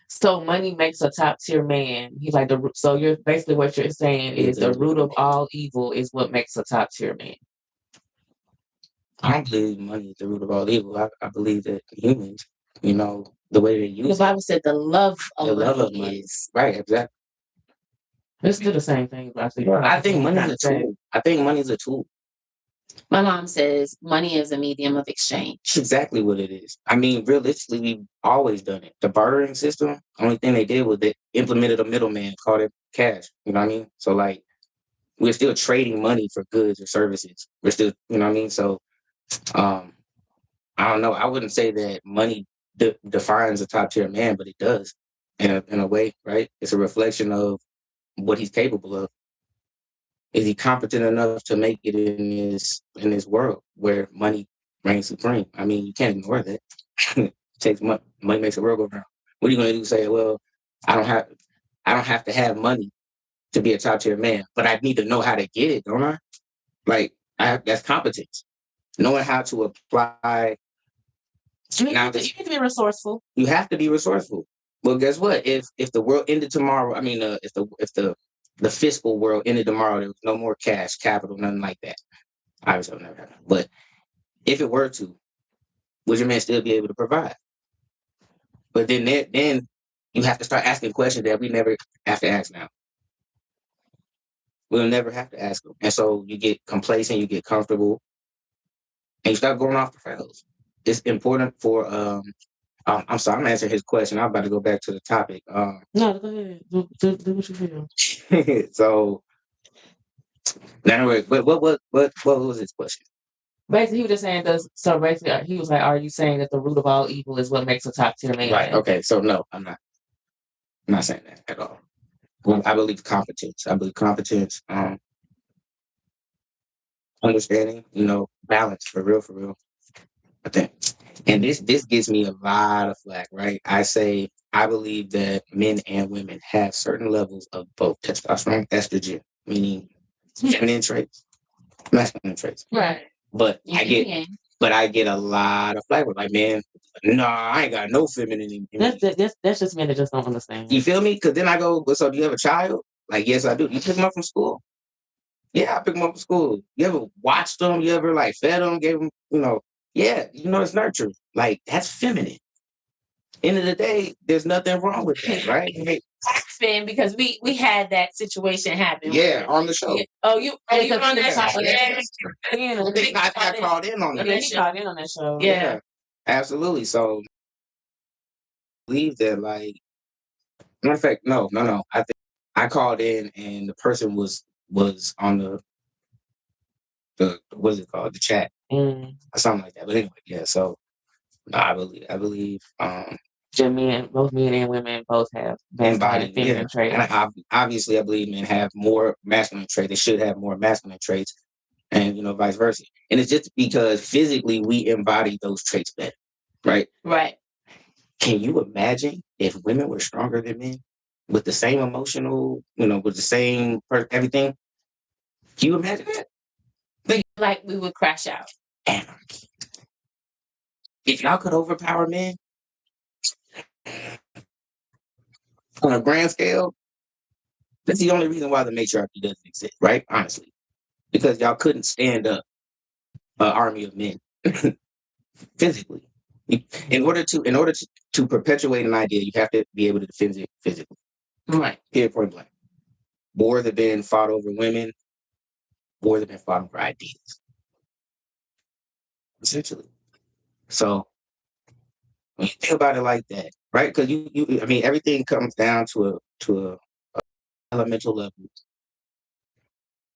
So money makes a top tier man. He's like so you're basically what you're saying is the root of all evil is what makes a top tier man. I don't believe money is the root of all evil. I believe that humans, the way they use the Bible said the love of money is right. Exactly. It's still the same thing. I think money is a tool. I think money is a tool. My mom says money is a medium of exchange. That's exactly what it is. Realistically, we've always done it. The bartering system, only thing they did was they implemented a middleman called it cash. You know what I mean? So like, we're still trading money for goods or services. We're still, you know what I mean? So, I don't know. I wouldn't say that money defines a top tier man, but it does in a way, right? It's a reflection of what he's capable of. Is he competent enough to make it in this world where money reigns supreme? You can't ignore that. It takes money. Money makes the world go round. What are you going to do? Say, well, I don't have to have money to be a top tier man, but I need to know how to get it, don't I? Like, that's competence. Knowing how to apply. You have to be resourceful. You have to be resourceful. Well, guess what? If the world ended tomorrow, if the fiscal world ended tomorrow, there was no more cash, capital, nothing like that. Obviously, it'll never happen. But if it were to, would your man still be able to provide? But then you have to start asking questions that we never have to ask now. We'll never have to ask them. And so you get complacent, you get comfortable, and you start going off the rails. It's important for I'm sorry, I'm answering his question. I'm about to go back to the topic. No, go ahead. Do what you feel. So anyway, what was his question? Basically, he was just saying he was like, are you saying that the root of all evil is what makes a top tier man? Right. Okay. So no, I'm not saying that at all. Well, I believe competence. Understanding, balance for real. I think. And this gives me a lot of flack, right? I believe that men and women have certain levels of both testosterone, estrogen, meaning feminine traits, masculine traits. Right. But I get a lot of flack with like, man, no, I ain't got no feminine. That's just men that just don't understand. You feel me? Because then I go, so do you have a child? Like, yes, I do. You pick them up from school? Yeah, I pick them up from school. You ever watched them? You ever like fed them, gave them, yeah, it's nurture. Like, that's feminine. End of the day, there's nothing wrong with that, right? Laughing because we had that situation happen. Yeah, on the show. Yeah. Oh, you on that show? Yeah. I called in on that. He called in on that show. Yeah, absolutely. So, I believe that, like, matter of fact, no. I think I called in and the person was on the what is it called? The chat. Or something like that. But anyway, yeah, so I believe both men and women both have masculine and feminine traits. And obviously I believe men have more masculine traits. They should have more masculine traits and vice versa. And it's just because physically we embody those traits better. Right? Right. Can you imagine if women were stronger than men with the same emotional, with the same everything? Can you imagine that? Like we would crash out. Anarchy. If y'all could overpower men on a grand scale, that's the only reason why the matriarchy doesn't exist, right? Honestly. Because y'all couldn't stand up army of men physically. In order to perpetuate an idea, you have to be able to defend it physically. Right. Period, point blank. Wars have been fought over women. Wars have been fought over ideas. Essentially. So when you think about it like that, right? Because I mean, everything comes down to a elemental level.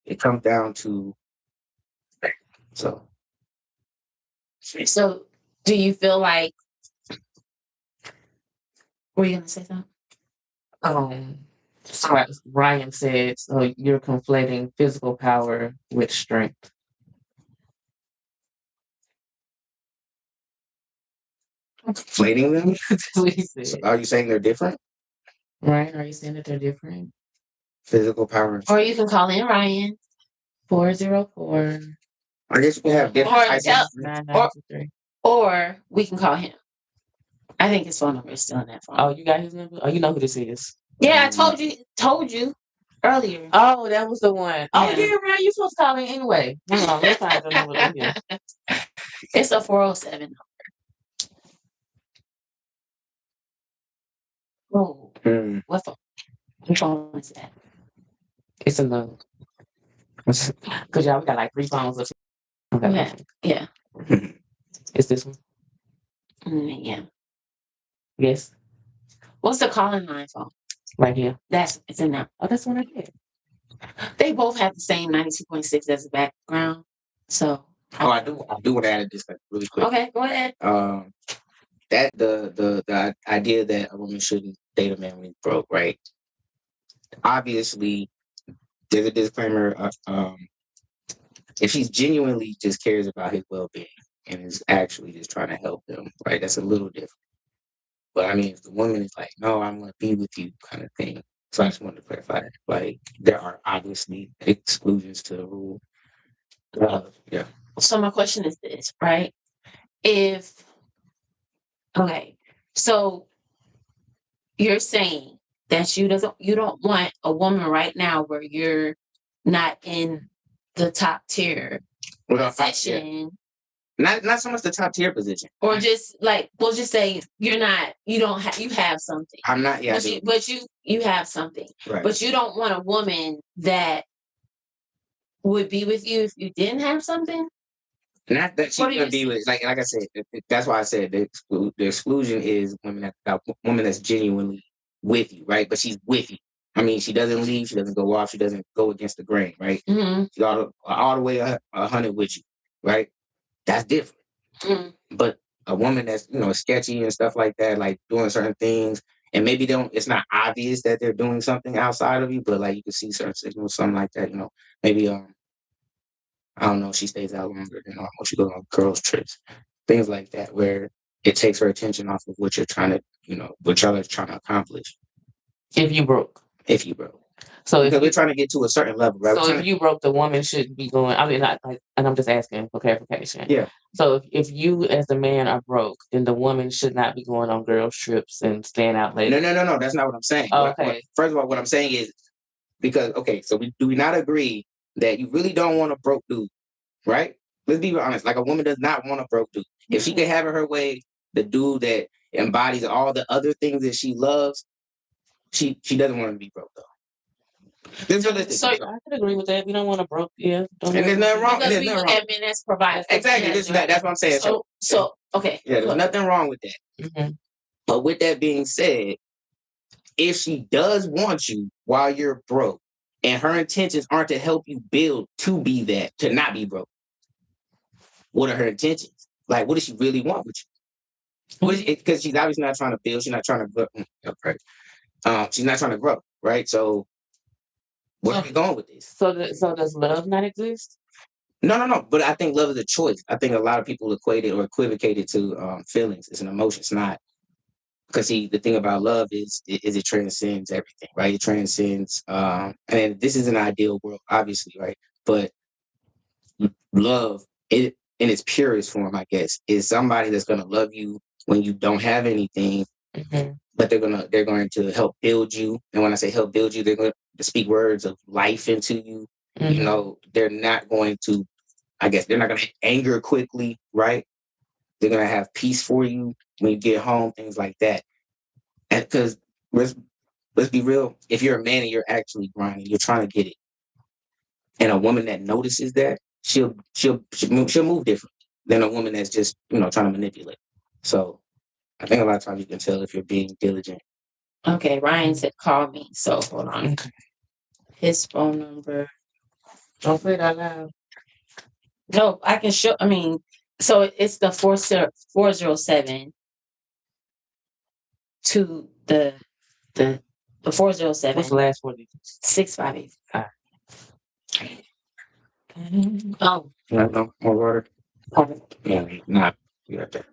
It comes down to so. So, do you feel like? Were you gonna say something? So as Ryan said, so you're conflating physical power with strength. Conflating them? That's what he said. So are you saying they're different? Right? Are you saying that they're different? Physical power. Or you can call in Ryan. 404. I guess we have different Or types tell- of 9923. Or we can call him. I think his phone number is still in that phone. Oh, you got his number? Oh, you know who this is. Yeah, I told you earlier. Oh, that was the one. Oh, Yeah. yeah, man, you supposed to call in anyway. Hang on, let's find the number in here. It's a 407 number. Oh, what phone is that? It's another. Because y'all, we got like 3 phones. Okay. Yeah. It's this one? Yeah. Yes. What's the calling line phone? Right here. It's in there. Oh, that's the one I get. They both have the same 92.6 as the background. So. Oh, I do want to add this really quick. Okay, go ahead. That the idea that a woman shouldn't date a man when he's broke, right? Obviously, there's a disclaimer. If she's genuinely just cares about his well-being and is actually just trying to help him, right? That's a little different. But I mean, if the woman is like, "No, I'm going to be with you," kind of thing. So I just wanted to clarify that. Like, there are obviously exclusions to the rule. Yeah. So my question is this, right? So you're saying that you don't want a woman right now where you're not in the top tier position. Not so much the top tier position. Or just like, we'll just say you have something. I'm not, yeah. But you have something. Right. But you don't want a woman that would be with you if you didn't have something? Not that she's gonna be with, like I said, that's why I said the exclusion is women that woman that's genuinely with you, right? But she's with you. I mean, she doesn't leave, she doesn't go off, she doesn't go against the grain, right? Mm-hmm. She's all the way 100 with you, right? That's different. Mm-hmm. But a woman that's sketchy and stuff like that, like doing certain things, and maybe it's not obvious that they're doing something outside of you, but like you can see certain signals, something like that, maybe I don't know, she stays out longer than normal. She goes on girls' trips, things like that, where it takes her attention off of what you're trying to, what y'all are trying to accomplish. If you broke. So because we're trying to get to a certain level, right? So if you broke, the woman shouldn't be going. I mean, and I'm just asking for clarification. Yeah. So if you as the man are broke, then the woman should not be going on girls' trips and staying out late. No. That's not what I'm saying. Okay. First of all, what I'm saying is because so do we not agree that you really don't want a broke dude, right? Let's be honest. Like a woman does not want a broke dude. If she can have it her way, the dude that embodies all the other things that she loves, she doesn't want to be broke though. So I can agree with that. We don't want to broke, yeah. And there's nothing wrong. Because we look at men as providers. Exactly. That's what I'm saying. So okay. Yeah, there's nothing wrong with that. Mm-hmm. But with that being said, if she does want you while you're broke, and her intentions aren't to help you build to be that, to not be broke, what are her intentions? Like, what does she really want with you? Because she's obviously not trying to build. She's not trying to grow. She's not trying to grow, right? So, where are we going with this? So does love not exist? No. But I think love is a choice. I think a lot of people equate it or equivocate it to feelings. It's an emotion. It's not. Because the thing about love is it transcends everything, right? It transcends, and this is an ideal world, obviously, right? But love, in its purest form, I guess, is somebody that's going to love you when you don't have anything, but they're going to help build you. And when I say help build you, they're going to speak words of life into you. They're not going to I guess they're not gonna anger quickly, right? They're gonna have peace for you when you get home, things like that. And because let's be real, if you're a man and you're actually grinding, you're trying to get it, and a woman that notices that, she'll move differently than a woman that's just trying to manipulate. So I think a lot of times you can tell if you're being diligent. Okay, Ryan said call me. So hold on. His phone number. Don't say it out loud. No, I can show. I mean, so it's the 407 to the 407. What's the last one? 658. Oh, No more water. okay. Yeah, not you got that.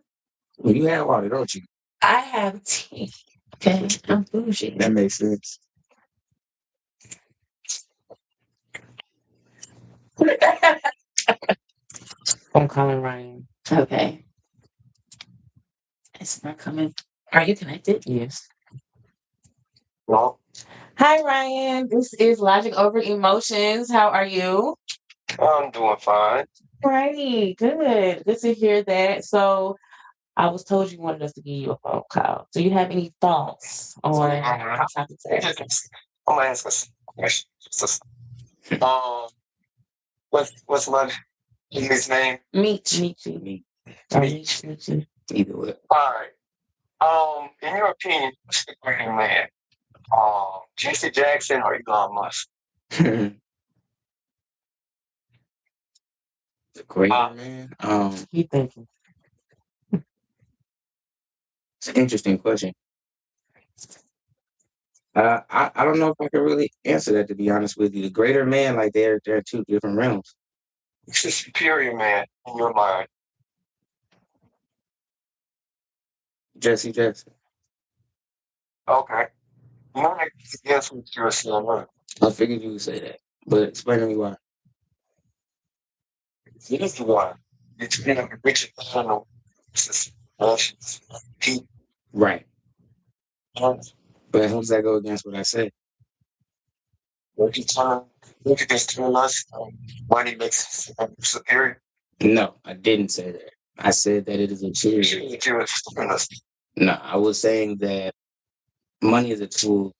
Well, you have water, don't you? I have tea. Okay, I'm bougie. That makes sense. I'm calling Ryan. Okay. It's not coming. Are you connected? Yes. Well, Hi, Ryan. This is Logic Over Emotions. How are you? I'm doing fine. Great. Good. Good to hear that. So I was told you wanted us to give you a phone call. Do you have any thoughts on our topic today? I'm gonna ask us a question. What's my his name? Micci. Me. Micci. Either way. All right. In your opinion, what's the greater man? Jesse Jackson or Elon Musk? The greater man. You thinking? It's an interesting question. I don't know if I can really answer that, to be honest with you. The greater man, like they're two different realms. Who's the superior man in your mind? Jesse Jackson. Okay. You know, I guess what you were saying. Right? I figured you would say that, but explain to me why. He's the one. It's been a rich personal people. Right. And But how does that go against what I said? Look at this tell us money makes us superior. No, I didn't say that. I said that it is a tool. No, I was saying that money is a tool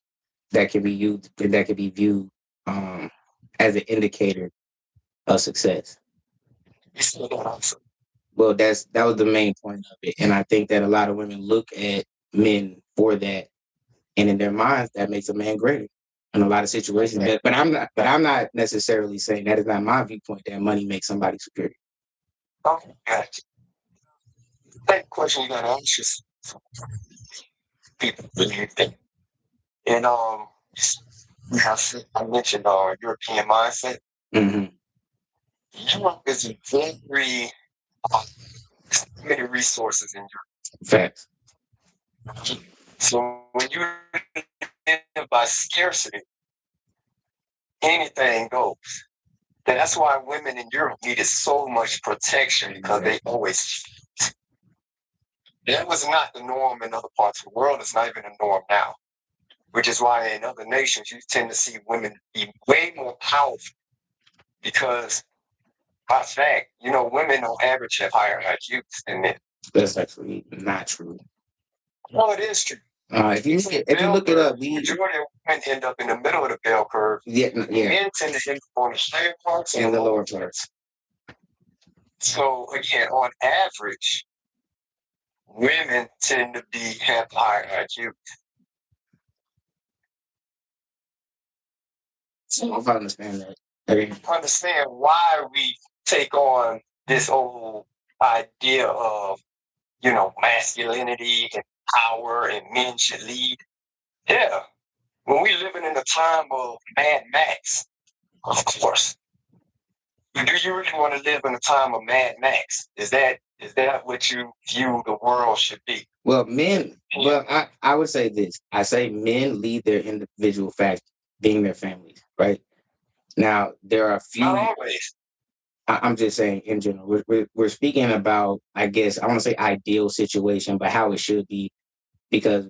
that can be used, that can be viewed as an indicator of success. Well, that was the main point of it, and I think that a lot of women look at men for that, and in their minds, that makes a man greater in a lot of situations. But I'm not. But I'm not necessarily saying that is not my viewpoint. That money makes somebody superior. Okay, gotcha. That question you gotta ask yourself. People believe that. And I mentioned European mindset. Mm-hmm. Europe is a very many resources in Facts. Europe. So when you live by scarcity, anything goes. And that's why women in Europe needed so much protection because they always. That was not the norm in other parts of the world. It's not even a norm now, which is why in other nations you tend to see women be way more powerful because, by fact, women on average have higher IQs than men. That's actually not true. No, it is true. If you look it up, majority of women end up in the middle of the bell curve. Yeah. Men tend to end up on the higher parts and the lower parts. So again, on average, women tend to have higher IQ. So if I understand that. Understand why we take on this whole idea of, masculinity and power and men should lead. Yeah. When we living in a time of Mad Max, of course. Do you really want to live in a time of Mad Max? Is that what you view the world should be? Well, I would say this. I say men lead their individual facts, being their families, right? Now, there are a few. Not always. I'm just saying in general. We're speaking about, I guess, I want to say ideal situation, but how it should be, because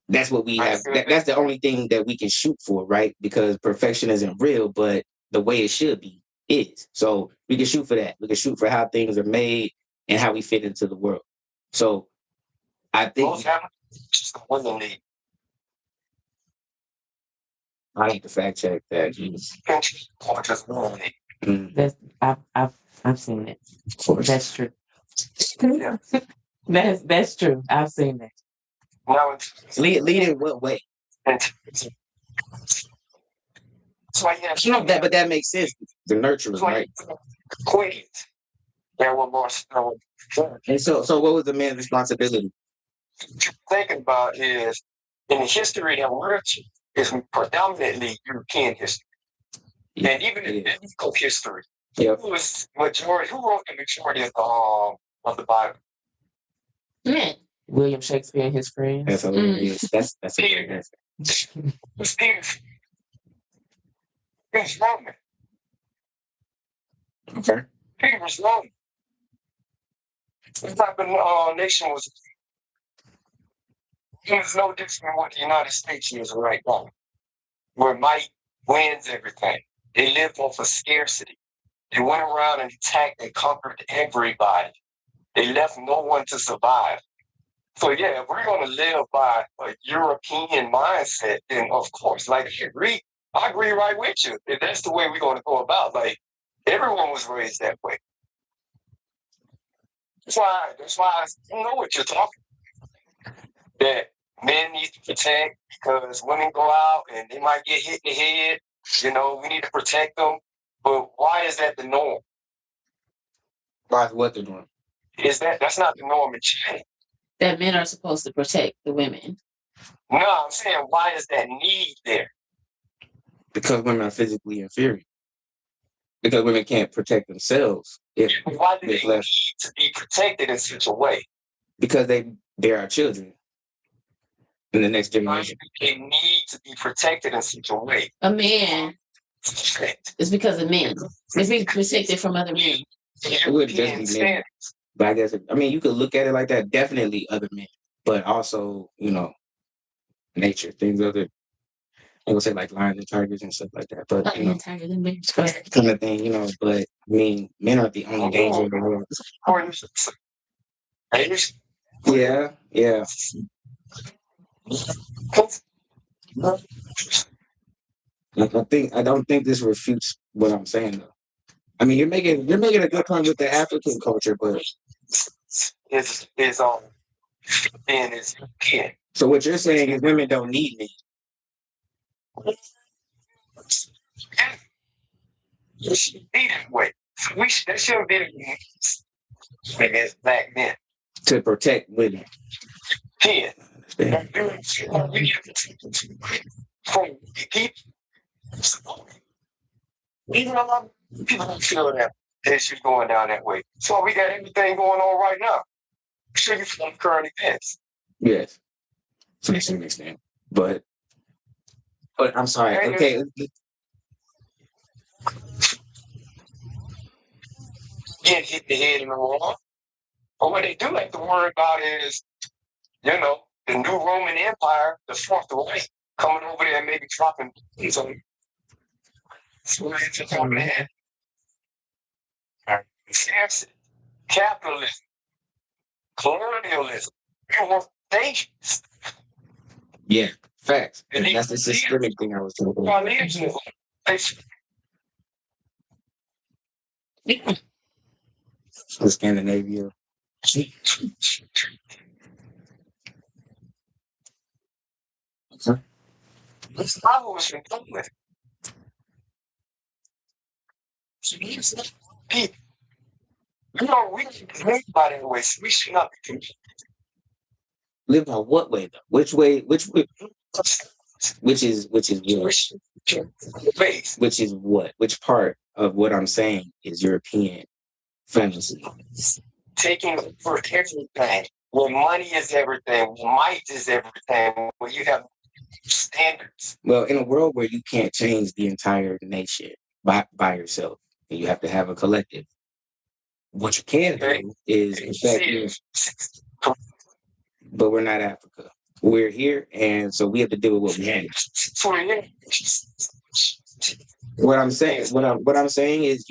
that's what we have. That's the only thing that we can shoot for, right? Because perfection isn't real, but the way it should be. is. So we can shoot for that. We can shoot for how things are made and how we fit into the world. So I think women need. I have to fact check that. That's I've seen it. Of course. That's true. That's true. I've seen that. Now, Lead in what way? that's why you have You know that, but that makes sense. The nurturer, right? queens. There were more. And so what was the man's responsibility? Thinking about is in the history that we're is predominantly European history. And even in biblical history, Yep. who wrote the majority of the Bible? Men. William Shakespeare and his friends. That's hilarious. That's a great answer. Who's Peter? He was Roman. Okay. Peter was Roman. What type of nation was it? It was no different than what the United States is right now, where might wins everything. They lived off of scarcity. They went around and attacked and conquered everybody. They left no one to survive. So yeah, if we're going to live by a European mindset, then of course, like I agree right with you. If that's the way we're going to go about, like everyone was raised that way. That's why I know what you're talking about. That men need to protect because women go out and they might get hit in the head. You know, we need to protect them. But why is that the norm? Why is what the norm? That's not the norm in China. That men are supposed to protect the women. No, I'm saying why is that need there? Because women are physically inferior. Because women can't protect themselves. Why do they need to be protected in such a way? Because they are children in the next generation. They need to be protected in such a way. A man. It's because of men. It's being protected from other men. It would just be men. But I guess, you could look at it like that. Definitely other men. But also, nature. Things other, I would say like lions and tigers and stuff like that. But, Lions and tigers and bears. Kind of thing, but men aren't the only danger in the world. Yeah. I don't think this refutes what I'm saying though. You're making a good point with the African culture, but is and is kid. So what you're saying is women don't need men. You should be that way. That should be as black men to protect women. Yeah. We need from people. Even a lot of people don't feel that issue going down that way. So we got everything going on right now. I'm sure you from current events. Yes. To some extent. But I'm sorry. Okay. Get hit the head in the wall. But what they do like to worry about is, the new Roman Empire, the Fourth Reich, coming over there and maybe dropping some. Scarcity, capitalism, colonialism, dangerous. Yeah, facts. And that's the systemic thing I was talking about. The Scandinavia. This novel was from England. People. We live by that way, so we should not be confused. Live by what way though? Which way? Which is what? Which is what? Which part of what I'm saying is European fantasy? Taking for everything. Where money is everything, where might is everything, where you have standards. Well, in a world where you can't change the entire nation by yourself, and you have to have a collective. What you can do is affect. But we're not Africa. We're here, and so we have to deal with what we have. What I'm saying, what I'm saying is,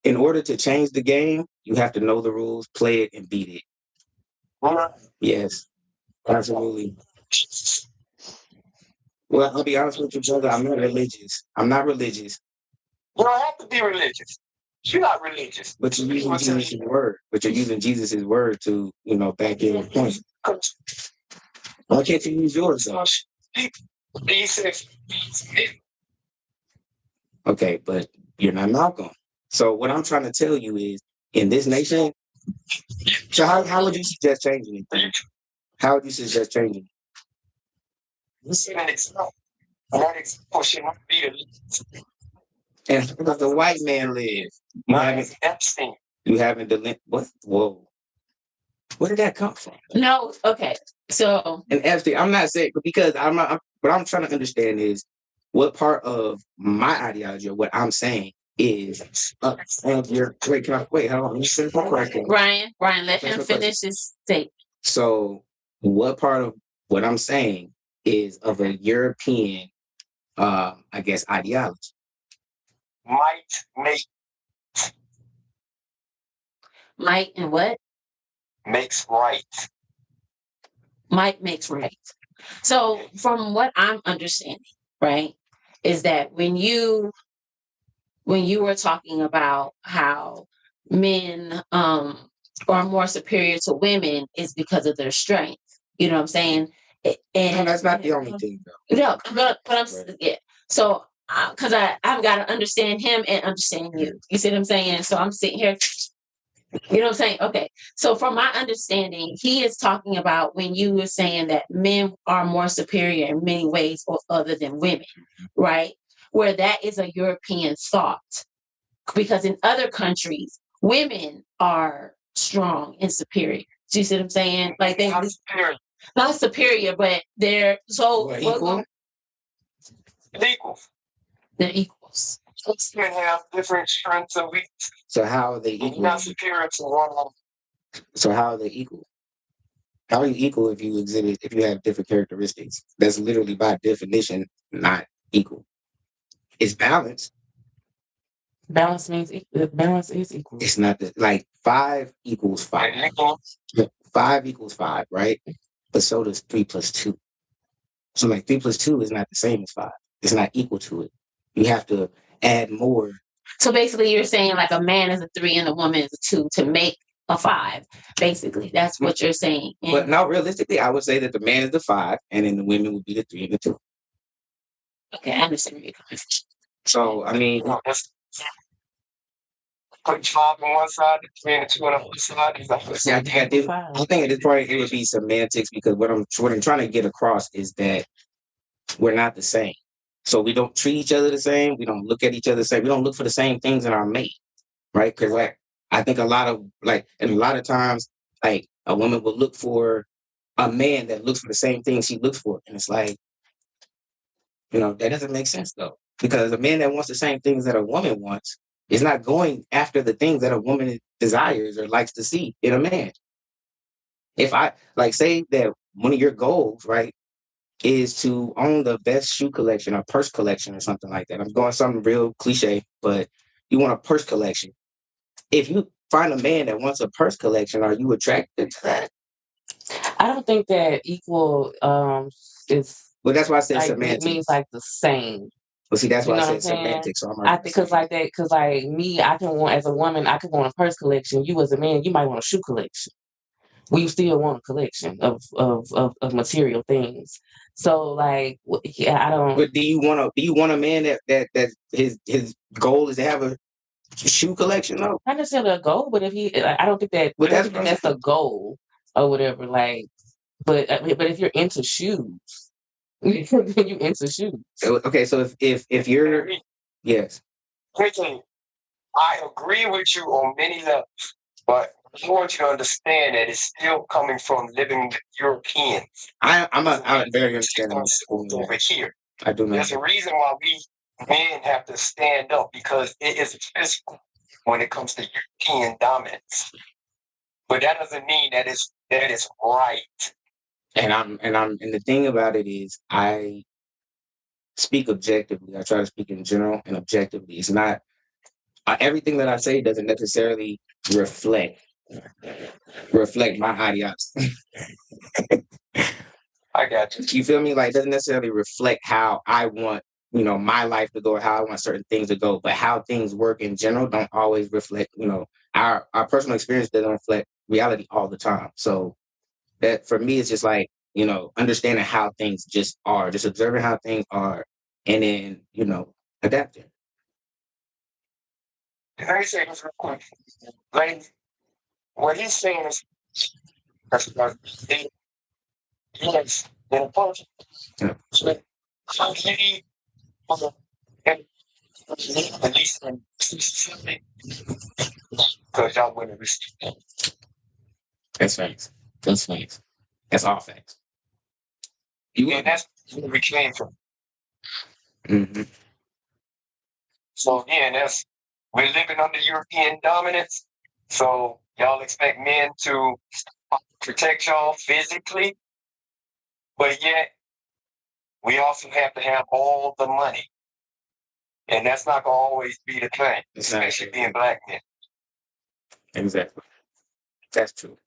in order to change the game, you have to know the rules, play it, and beat it. Yes, absolutely. Well, I'll be honest with you, brother. I'm not religious. I'm not religious. You don't have to be religious. You're not religious. But you're using Jesus' word. But you're using Jesus' word to, back your point. Why can't you use yours though? He says, Okay, but you're not Malcolm. So what I'm trying to tell you is, in this nation, so how would you suggest changing it? How would you suggest changing it? you said an example. And that example should not be the And how does the white man live? Epstein. You haven't what? Whoa. Where did that come from? No, okay. So And Epstein, I'm not saying, but because what I'm trying to understand is what part of my ideology or what I'm saying is of your wait, can I wait, hold on, let me finish my question. Ryan, let him finish his statement. So what part of what I'm saying is of a European I guess ideology? Might and what? Makes right. Might makes right. So from what I'm understanding, right, is that when you were talking about how men are more superior to women is because of their strength. You know what I'm saying? And that's not the only thing though. No, but I'm yeah. So because I've got to understand him and understand you. You see what I'm saying? So I'm sitting here. You know what I'm saying? Okay. So from my understanding, he is talking about when you were saying that men are more superior in many ways or other than women, right? Where that is a European thought. Because in other countries, women are strong and superior. Do you see what I'm saying? Like not superior, but they're so equal. Equals. They're equals. Men have different strengths and weaknesses. So how are they equal? You're not superior to one. So how are they equal? How are you equal if you have different characteristics? That's literally by definition not equal. It's balanced. Balance means balance is equal. It's not like 5 equals 5. 5 equals 5, right? But so does 3 plus 2. So like 3 plus 2 is not the same as 5. It's not equal to it. You have to add more. So basically you're saying like a man is a 3 and a woman is a 2 to make a 5. Basically, that's what you're saying. But now realistically, I would say that the man is the 5 and then the women would be the 3 and the 2. Okay, I understand where you're coming from. So I mean, put 5 on one side, 3 and 2 on the other side. I think at this point it would be semantics because what I'm trying to get across is that we're not the same. So we don't treat each other the same. We don't look at each other the same. We don't look for the same things in our mate, right? Because I think a lot of times, like a woman will look for a man that looks for the same things she looks for, and it's like, that doesn't make sense though, because a man that wants the same things that a woman wants is not going after the things that a woman desires or likes to see in a man. If I say that one of your goals, right, is to own the best shoe collection or purse collection or something like that. I'm going something real cliche, but you want a purse collection. If you find a man that wants a purse collection, are you attracted to that? I don't think that equal is. Well, that's why I said like, semantics. It means like the same. Well, see, that's why I said semantics. So I think because like me, I can want as a woman, I could want a purse collection. You as a man, you might want a shoe collection. We still want a collection of material things. So like, I don't. But do you want a man that his goal is to have a shoe collection though? Not necessarily a goal, but I don't think that. But I don't think that's the goal or whatever. Like, but if you're into shoes, you into shoes. Okay, so if you're yes. I agree with you on many levels, but I want you to understand that it's still coming from living with Europeans. I'm very understanding over here. I do know. There's a reason why we men have to stand up because it is physical when it comes to European dominance. But that doesn't mean that is right. And the thing about it is speak objectively. I try to speak in general and objectively. It's not everything that I say doesn't necessarily reflect my ideology. I got you. You feel me? Like, it doesn't necessarily reflect how I want, my life to go, how I want certain things to go, but how things work in general don't always reflect, our personal experience doesn't reflect reality all the time. So that for me, it's just like, understanding how things just are, just observing how things are, and then, adapting. Can I say this real quick? Like, what he's saying is, yes, in a punch, Yeah. so he need, and at least in because y'all wouldn't receive. That's facts. That's facts. That's all facts. And that's where we came from. Mm-hmm. So again, we're living under European dominance. So y'all expect men to protect y'all physically, but yet we also have to have all the money. And that's not gonna always be the thing, especially being black men. Exactly. That's true.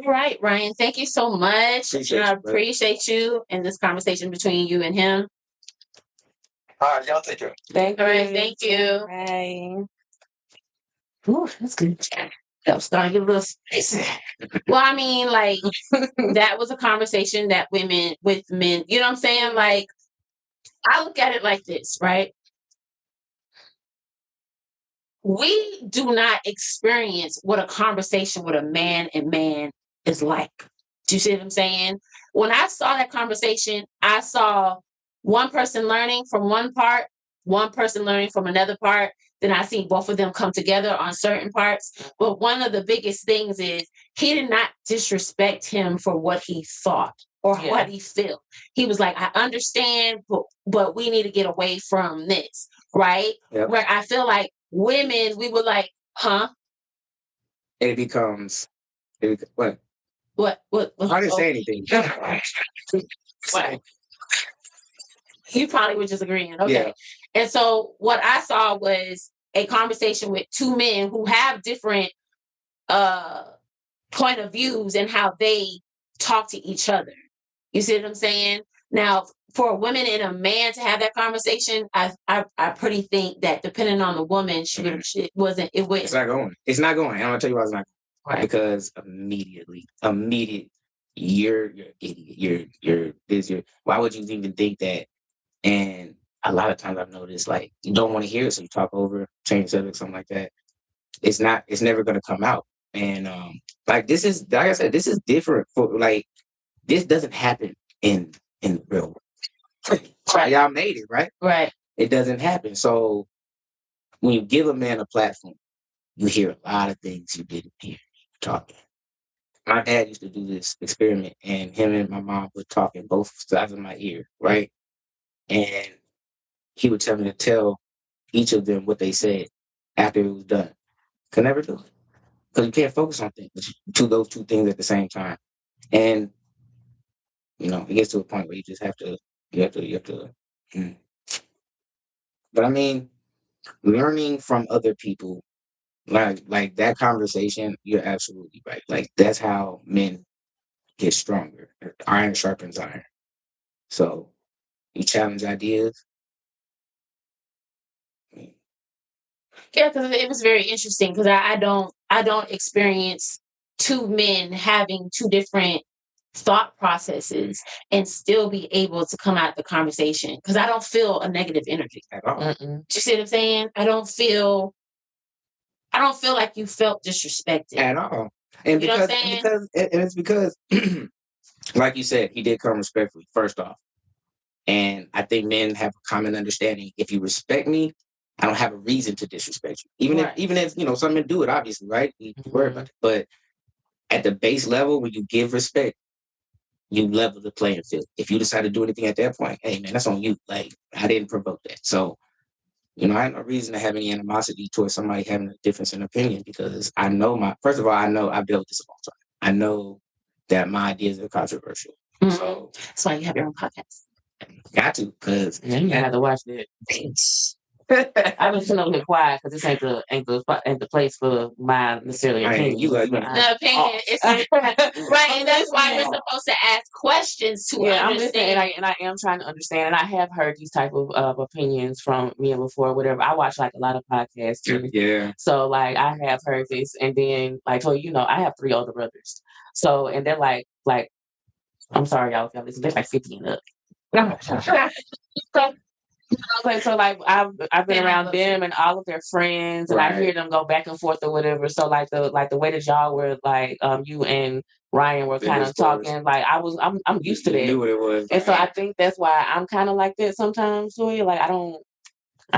All right, Ryan. Thank you so much. I appreciate you in this conversation between you and him. All right, y'all take care. Thank you. Bye. Ooh, that's good. I'm starting to get a little spicy. Well, I mean, like, that was a conversation that women with men, you know what I'm saying? Like, I look at it like this, right? We do not experience what a conversation with a man and man is like. Do you see what I'm saying? When I saw that conversation, I saw one person learning from one part, one person learning from another part. Then I see both of them come together on certain parts. But one of the biggest things is he did not disrespect him for what he thought or what he felt. He was like, I understand, but we need to get away from this, right? Yep. Where I feel like women, we were like, huh? It becomes what? What? I didn't say anything. What? You probably were just agreeing. Okay. Yeah. And so what I saw was a conversation with two men who have different point of views and how they talk to each other. You see what I'm saying? Now, for a woman and a man to have that conversation, I pretty think that depending on the woman, it wouldn't. It's not going. It's not going. I'm gonna tell you why it's not going. Right. Because immediate, you're idiot. You're this. Why would you even think that? And a lot of times I've noticed, like, you don't want to hear it, so you talk over, change subject, something like that. It's never gonna come out. And like, this is, like I said, this is different for, like, this doesn't happen in the real world. Right. Y'all made it, right? Right. It doesn't happen. So when you give a man a platform, you hear a lot of things you didn't hear talking. My dad used to do this experiment, and him and my mom would talk in both sides of my ear, right? And he would tell me to tell each of them what they said after it was done. Could never do it because you can't focus on those two things at the same time. And it gets to a point where you just have to. But I mean, learning from other people, like that conversation, you're absolutely right. Like, that's how men get stronger. Iron sharpens iron. So you challenge ideas. Yeah, because it was very interesting because I don't experience two men having two different thought processes and still be able to come out the conversation because I don't feel a negative energy at all. Do you see what I'm saying? I don't feel like you felt disrespected at all. And you know what I'm saying? It's because like you said, he did come respectfully, first off. And I think men have a common understanding. If you respect me, I don't have a reason to disrespect you. Even if some men do it, obviously, right? You worry about it. But at the base level, when you give respect, you level the playing field. If you decide to do anything at that point, hey man, that's on you. Like, I didn't provoke that. So, I have no reason to have any animosity towards somebody having a difference in opinion because I know first of all, I know I've dealt with this a long time. I know that my ideas are controversial. So that's why you have your own podcast. Got to, because you have to watch that. I've been sitting up here quiet because this ain't the place for my necessarily opinion. The opinion is right, and that's why we're supposed to ask questions to understand. I'm listening, and I am trying to understand, and I have heard these type of opinions from men before. Whatever, I watch like a lot of podcasts too. Yeah. So like I have heard this, and then like told I have 3 older brothers. So and they're like I'm sorry y'all if y'all listen, they're like 50 and up. Okay, so like I've been around them and all of their friends, and I hear them go back and forth or whatever. So like the way that y'all were like you and Ryan were kind of talking, like I'm used to that. Knew what it was, and so I think that's why I'm kind of like that sometimes. So like I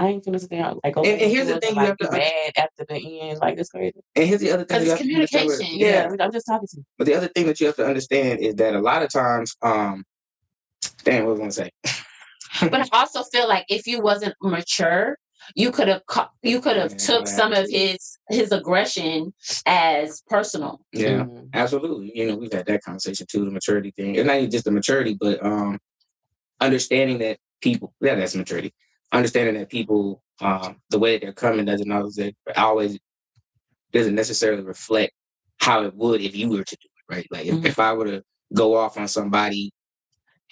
ain't gonna sit there like and here's the thing, you have to be mad after the end, like it's crazy. And here's the other thing, because it's communication. Yeah, I'm just talking to you. But the other thing that you have to understand is that a lot of times, damn, what was I gonna say? But I also feel like if you wasn't mature, you could have took some of his aggression as personal. Yeah, absolutely. We've had that conversation too, the maturity thing. It's not even just the maturity, but understanding that people, that's maturity. Understanding that people, the way that they're coming doesn't necessarily reflect how it would if you were to do it, right? Like if I were to go off on somebody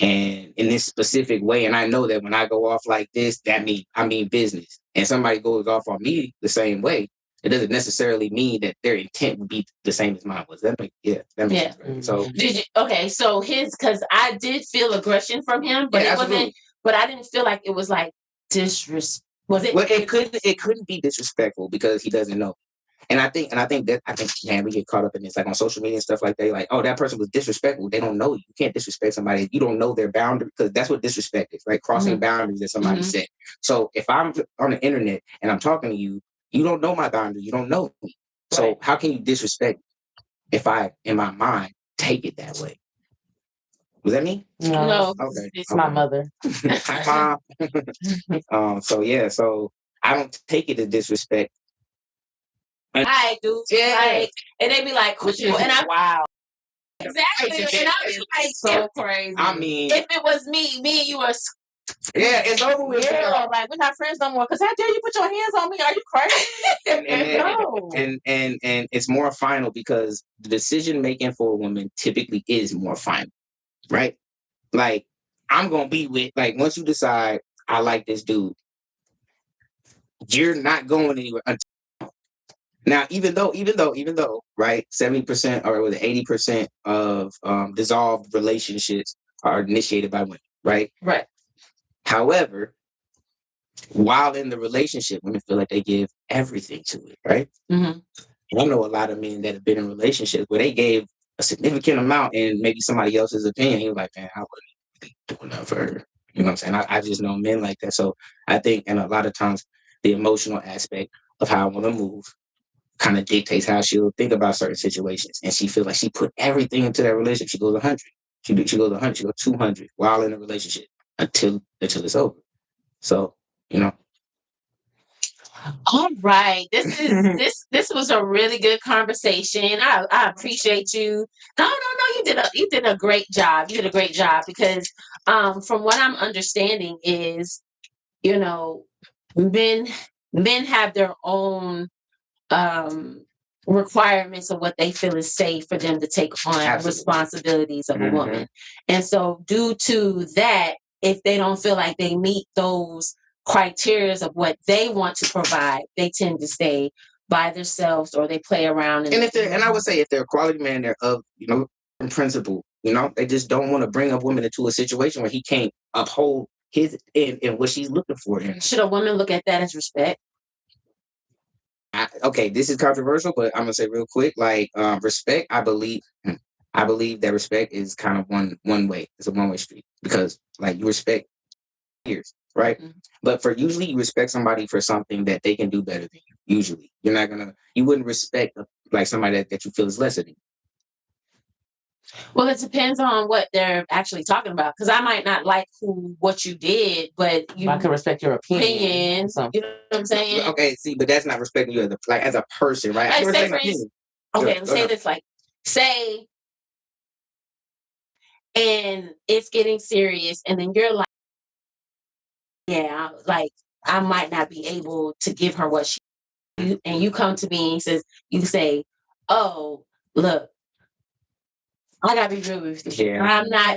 and in this specific way, and I know that when I go off like this, I mean business, and somebody goes off on me the same way, it doesn't necessarily mean that their intent would be the same as mine was. That makes sense. Right? So so because I did feel aggression from him, but it wasn't. But I didn't feel like it was like disrespect. Was it? Well, it couldn't be disrespectful because he doesn't know. And I think man, we get caught up in this, like on social media and stuff like that. Like, oh, that person was disrespectful. They don't know you. You can't disrespect somebody. You don't know their boundary, because that's what disrespect is, right? Crossing boundaries that somebody set. So if I'm on the internet and I'm talking to you, you don't know my boundary. You don't know me. So how can you disrespect if I, in my mind, take it that way? Was that me? No. Okay. It's my mother. Hi, Mom. So I don't take it as disrespect. I do. Yeah. Like, and they be like, and I'm wow. Exactly. And I was like, so crazy. I mean, if it was me and you were it's over with. Yeah, like we're not friends no more. Because how dare you put your hands on me? Are you crazy? And it's more final because the decision making for a woman typically is more final, right? Like I'm gonna be with, like, once you decide I like this dude, you're not going anywhere until now. Even though, right, 70% or was it 80% of dissolved relationships are initiated by women, right? Right. However, while in the relationship, women feel like they give everything to it, right? I know a lot of men that have been in relationships where they gave a significant amount in maybe somebody else's opinion. He was like, man, I wouldn't be doing that for her. You know what I'm saying? I just know men like that. So I think, and a lot of times, the emotional aspect of how I want to move kind of dictates how she'll think about certain situations. And she feels like she put everything into that relationship. She goes 100. She goes 100. She goes 200 while in a relationship until it's over. So, All right. This was a really good conversation. I appreciate you. No, you did a great job. You did a great job because from what I'm understanding is, men have their own requirements of what they feel is safe for them to take on responsibilities of a woman. And so due to that, if they don't feel like they meet those criteria of what they want to provide, they tend to stay by themselves or they play around. And I would say if they're a quality man, they're of, in principle, they just don't want to bring a woman into a situation where he can't uphold his and what she's looking for. Should a woman look at that as respect? Okay, this is controversial, but I'm gonna say real quick, like respect. I believe that respect is kind of one way. It's a one-way street because, like, you respect peers, right? But usually you respect somebody for something that they can do better than you. Usually, you wouldn't respect like somebody that you feel is lesser than you. Well, it depends on what they're actually talking about. Because I might not like what you did, but I can respect your opinion. You know what I'm saying? Okay, see, but that's not respecting you as a person, right? Like, say, for instance, say this, like, say, and it's getting serious, and then you're like, yeah, like I might not be able to give her what she, and you come to me and you say, oh, look, I gotta be real with you. Yeah. I'm not,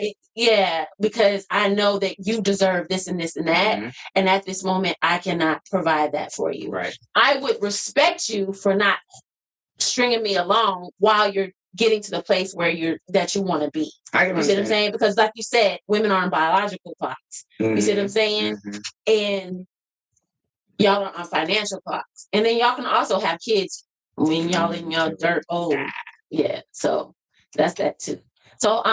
because I know that you deserve this and this and that. Mhm. And at this moment, I cannot provide that for you. Right. I would respect you for not stringing me along while you're getting to the place where you want to be. I can You see what I'm understand. saying? Because like you said, women are on biological clocks. You see what I'm saying? Mhm. And y'all are on financial clocks. And then y'all can also have kids when y'all in your dirt old. Yeah. So that's that too. So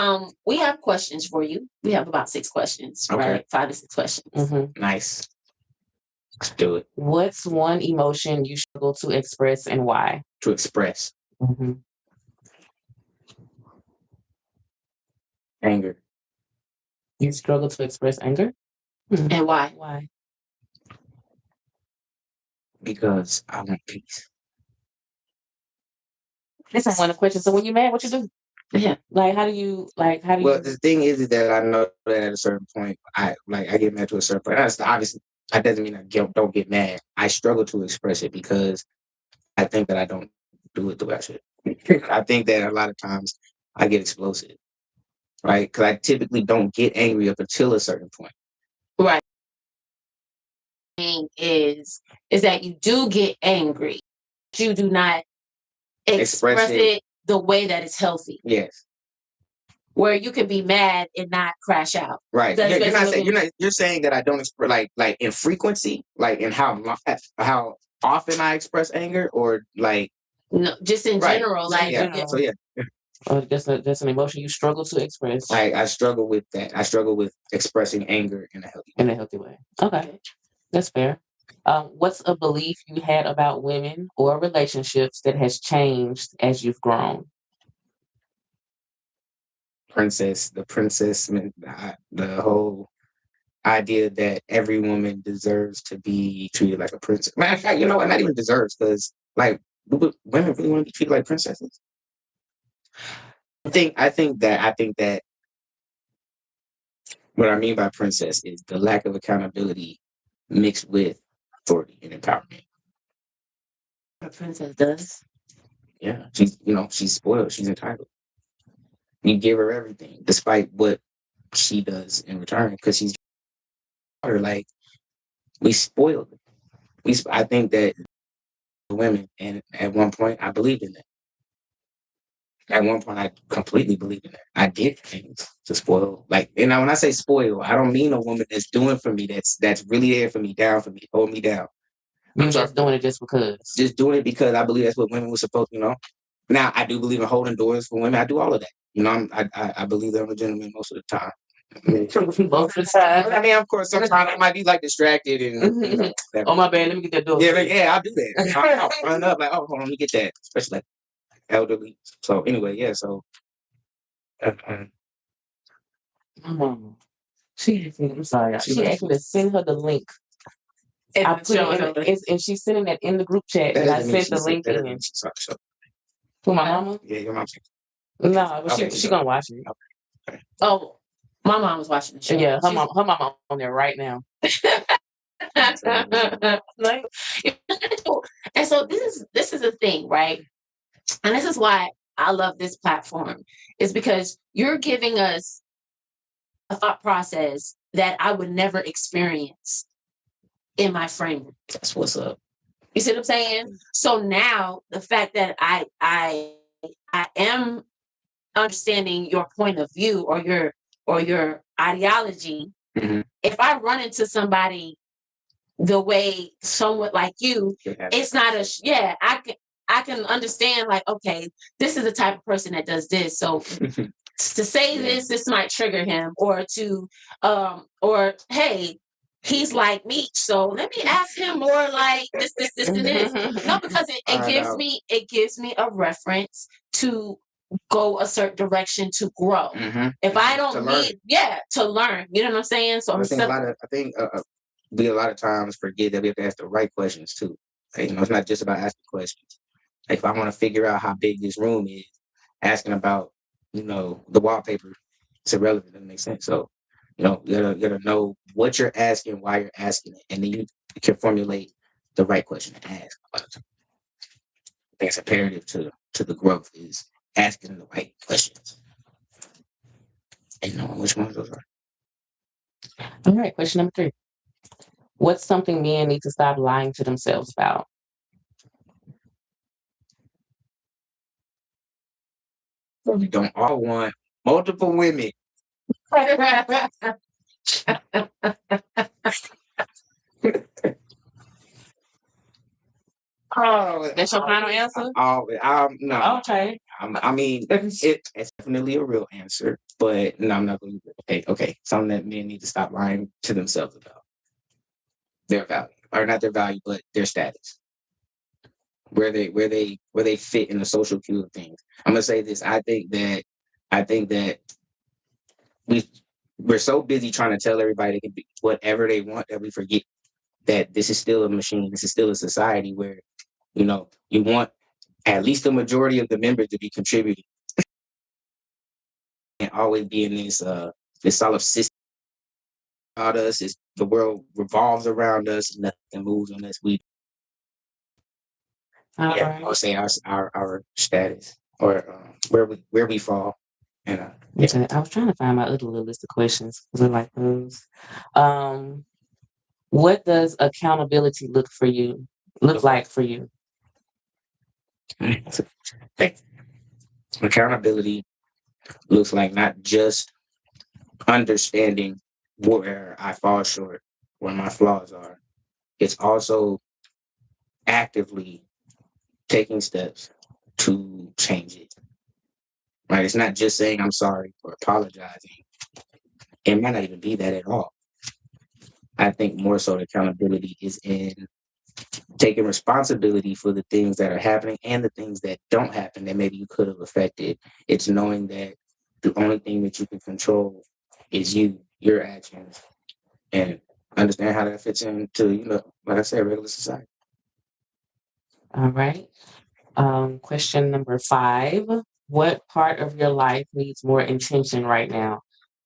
we have questions for you. We have about 6 questions, Okay. right? 5 to 6 questions. Nice. Let's do it. What's one emotion you struggle to express and why? To express anger. You struggle to express anger? And why? Why? Because I want peace. This is one of the questions. So when you're mad, what you do? Yeah. Like, how do you? Well, the thing is that I know that at a certain point, I get mad to a certain point. That's obviously that doesn't mean I don't get mad. I struggle to express it because I think that I don't do it the way I should. I think that a lot of times I get explosive, right? Because I typically don't get angry up until a certain point. Right. Thing is that you do get angry. You do not express it the way that is healthy. Yes. Where you can be mad and not crash out. Right. You're saying that I don't express like in frequency, like in how often I express anger, or like no, just in general. Like so yeah. That's an emotion you struggle to express. I struggle with that. I struggle with expressing anger in a healthy way. Okay, that's fair. What's a belief you had about women or relationships that has changed as you've grown? The princess, the whole idea that every woman deserves to be treated like a princess. Matter of fact, you know what? Not even deserves, because like women really want to be treated like princesses. I think that what I mean by princess is the lack of accountability mixed with authority and empowerment. a princess does. Yeah, she's spoiled. She's entitled. You give her everything, despite what she does in return, because she's her. Like we spoiled her. I think that women, and at one point I believed in that. At one point, I completely believe in that. I give things to spoil. Like, and now when I say spoil, I don't mean a woman that's doing for me, that's really there for me, down for me, hold me down. You're just doing it just because. Just doing it because I believe that's what women were supposed to, Now, I do believe in holding doors for women. I do all of that. I believe that I'm a gentleman most of the time. Most of the time. I mean, of course, sometimes I might be like distracted and oh my bad, let me get that door. Yeah, I'll do that. I'll run up like, oh, hold on, let me get that. Especially like elderly. So anyway, yeah. So my mama, I'm sorry. She asked me to send her the link. I put it and she's sending that in the group chat, and I sent the link in. For my mama? Yeah, your mom. No, but she gonna watch it. Okay. Oh, my mom was watching the show. Yeah, her mom on there right now. Like, and so this is a thing, right? And this is why I love this platform, is because you're giving us a thought process that I would never experience in my framework. That's what's up. You see what I'm saying? So now the fact that I am understanding your point of view or your ideology, if I run into somebody the way someone like you, it's not I can understand, like, okay, this is the type of person that does this. So to say this might trigger him, or or hey, he's like me, so let me ask him more like this, and this. No, because it gives me a reference to go a certain direction to grow. If I don't to learn, you know what I'm saying? So I think we a lot of times forget that we have to ask the right questions too. Like, it's not just about asking questions. Like, if I want to figure out how big this room is, asking about the wallpaper, it's irrelevant. It doesn't make sense. So You gotta know what you're asking, why you're asking it, and then you can formulate the right question to ask. I think it's imperative to the growth is asking the right questions and knowing which ones those are. All right, question number 3. What's something men need to stop lying to themselves about? We don't all want multiple women. Oh, That's your final answer? No. Okay. I mean, it's definitely a real answer, but no, I'm not going to. Okay. Something that men need to stop lying to themselves about their value, or not their value, but their status, where they fit in the social queue of things. I'm gonna say this. I think that we're so busy trying to tell everybody they can be whatever they want that we forget that this is still a machine. This is still a society where you want at least the majority of the members to be contributing and always be in this solid system about us. Is the world revolves around us, nothing moves unless we. I would say our status or where we fall. And Okay, I was trying to find my other little list of questions because I like those. What does accountability look like for you? Accountability looks like not just understanding where I fall short, where my flaws are. It's also actively taking steps to change it. Right? It's not just saying I'm sorry or apologizing. It might not even be that at all. I think more so the accountability is in taking responsibility for the things that are happening and the things that don't happen that maybe you could have affected. It's knowing that the only thing that you can control is your actions, and understand how that fits into, like I said, regular society. All right. Question number 5. What part of your life needs more intention right now?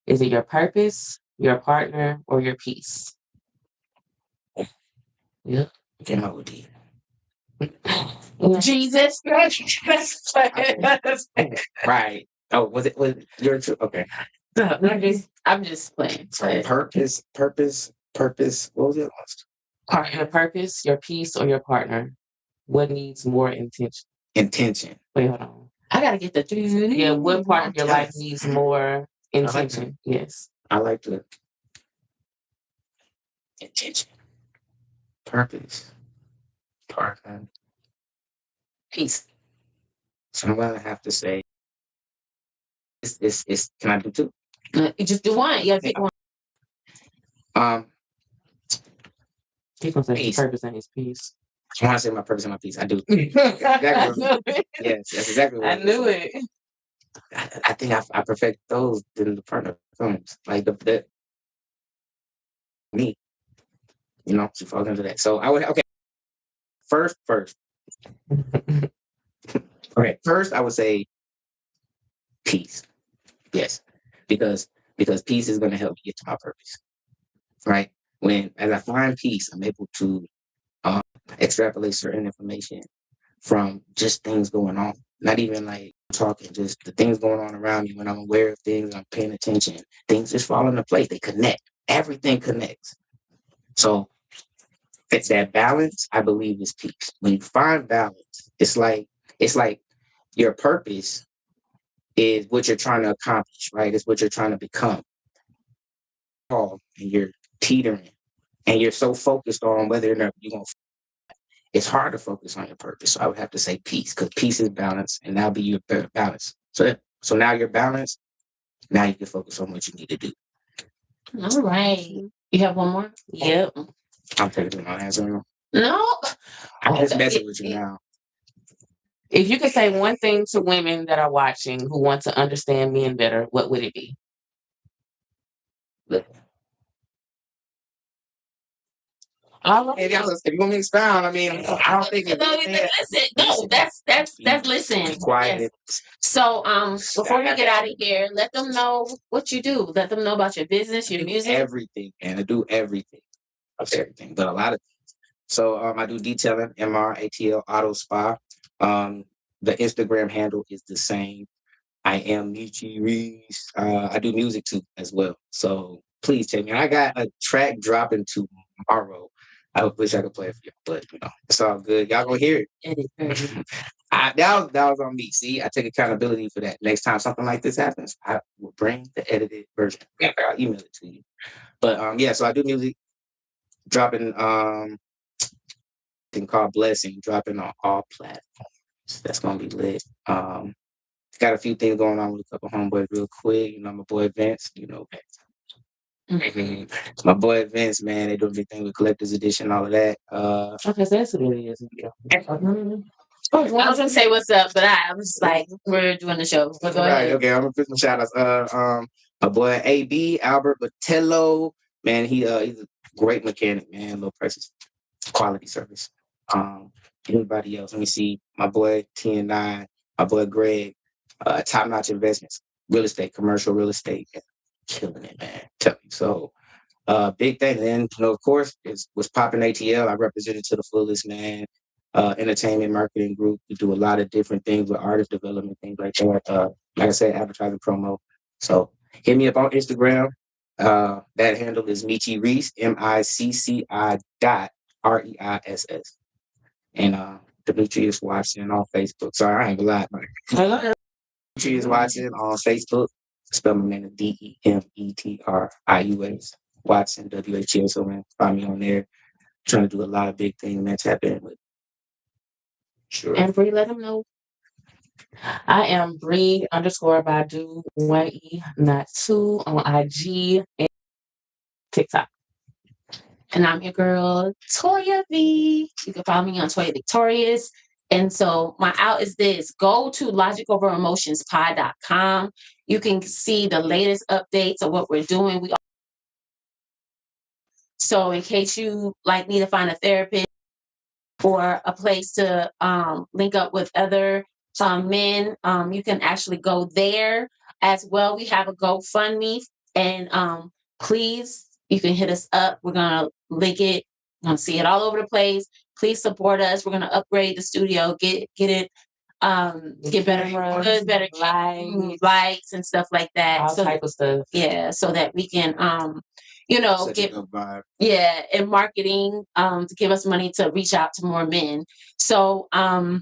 Is it your purpose, your partner, or your peace? Yeah. Came out with the Jesus. right. Oh, was it your true? Okay. I'm just playing. So purpose. What was it? Your purpose, your peace, or your partner? What needs more intention? Intention. Wait, hold on. I gotta get the 3. Yeah, what part of your life needs more intention? Yes. I like the intention. Purpose. Partner. Peace. So I'm gonna have to say it's can I do 2? You just do one. Yeah, pick one. He's gonna say his purpose and his peace. I want to say my purpose and my peace. I do. Exactly. Yes, that's exactly what I knew it. I think I perfect those in the partner films. Like the me. She falls into that. So I would First. Okay. First I would say peace. Yes. Because peace is gonna help me get to my purpose. Right? As I find peace, I'm able to extrapolate certain information from just things going on. Not even like talking, just the things going on around me. When I'm aware of things, I'm paying attention. Things just fall into place. They connect. Everything connects. So it's that balance, I believe, is peace. When you find balance, it's like your purpose is what you're trying to accomplish, right? It's what you're trying to become. And you're teetering, and you're so focused on whether or not you're going to. It's hard to focus on your purpose. So I would have to say peace, because peace is balance, and that'll be your balance. So now you're balanced. Now you can focus on what you need to do. All right. You have one more? Yep. I'm taking my answer now. No. I'm just messing with you now. If you could say one thing to women that are watching who want to understand men better, what would it be? All right. If you want me to expound, I mean, I don't think it's listen. Be quiet. Yes. So before we get out of here, let them know what you do. Let them know about your business, your music. Everything. And I do everything. Everything. But a lot of so I do detailing, MRATL Auto Spa. The Instagram handle is the same. I am Micci Reiss. I do music too as well. So please take me. I got a track dropping tomorrow. I wish I could play it for you, but it's all good. Y'all gonna hear it. That was on me. See, I take accountability for that. Next time something like this happens, I will bring the edited version. I'll email it to you. But yeah, so I do music, dropping thing called Blessing, dropping on all platforms. That's gonna be lit. Got a few things going on with a couple homeboys real quick. My boy Vince, my boy Vince, man, they doing a big thing with collector's edition, all of that. Okay, so that's what it is. I was gonna say what's up, but I was like, we're doing the show. But go ahead. Okay, I'm gonna put some shout outs. My boy AB Albert Botello, man, he's a great mechanic, man, low prices, quality service. Anybody else? Let me see. My boy TN9, my boy Greg, Top Notch Investments, real estate, commercial real estate, killing it, man. Tell me. So big thing. And then, of course, was popping ATL. I represented to the fullest, man. Entertainment marketing group. We do a lot of different things with artist development, things like that. Like I said, advertising promo. So hit me up on Instagram. That handle is Micci Reiss, MICCI.REISS. And Demetrius Watson on Facebook. Sorry, I ain't gonna lie. Demetrius Watson on Facebook. Spell my name DEMETRIUS. Watson, WHS. So man, find me on there. Trying to do a lot of big things, man. Tap in with. Sure. And Bree, let them know. I am Bree_Badu 1E, not 2 on IG and TikTok. And I'm your girl, Toya V. You can follow me on Toya Victorious. And so my out is this. Go to logicoveremotionspod.com. You can see the latest updates of what we're doing. So in case you need to find a therapist or a place to link up with other men, you can actually go there as well. We have a GoFundMe, and please, you can hit us up. We're gonna link it. You're gonna see it all over the place. Please support us. We're gonna upgrade the studio, get it, get better lights and stuff like that. All type of stuff. Yeah, so that we can get and marketing to give us money to reach out to more men. So I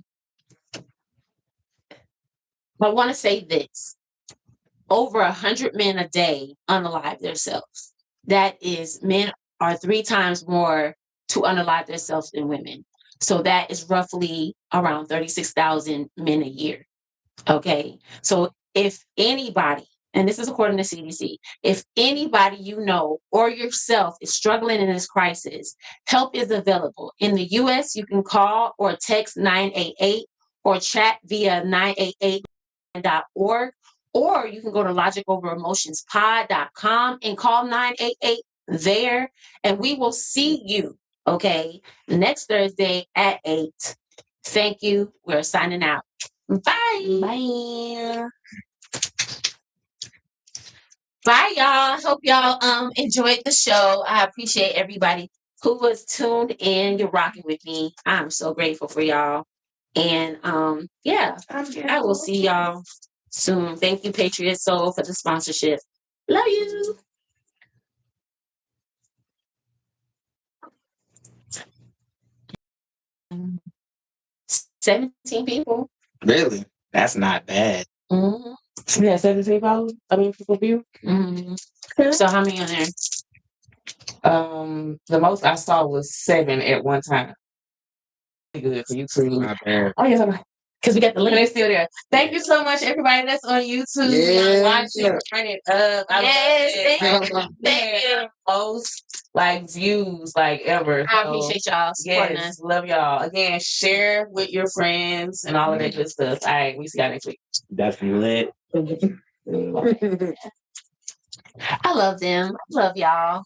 want to say this: over 100 men a day unalive themselves. That is, men are 3 times more to unalive themselves than women. So that is roughly around 36,000 men a year. Okay, so if anybody, and this is according to CDC, if anybody you know or yourself is struggling in this crisis, help is available. In the U.S., you can call or text 988 or chat via 988.org, or you can go to logicoveremotionspod.com and call 988 there, and we will see you, okay, next Thursday at 8. Thank you. We're signing out. Bye. Bye. Bye, y'all. Hope y'all enjoyed the show. I appreciate everybody who was tuned in. You're rocking with me. I'm so grateful for y'all. And yeah, I will see y'all soon. Thank you, Patriot Soul, for the sponsorship. Love you. 17 people. Really? That's not bad. Mm-hmm. Yeah, 17 followers. People view. Mm-hmm. So how many on there? The most I saw was 7 at one time. Good for YouTube. Not bad. Oh yeah, because we got the link. It's still there. Thank you so much, everybody that's on YouTube. Watching, turn it up. Thank you. Most views ever. I appreciate y'all supporting us. Love y'all. Again, share with your friends and all of that good stuff. All right, we see y'all next week. That's lit. I love them. I love y'all.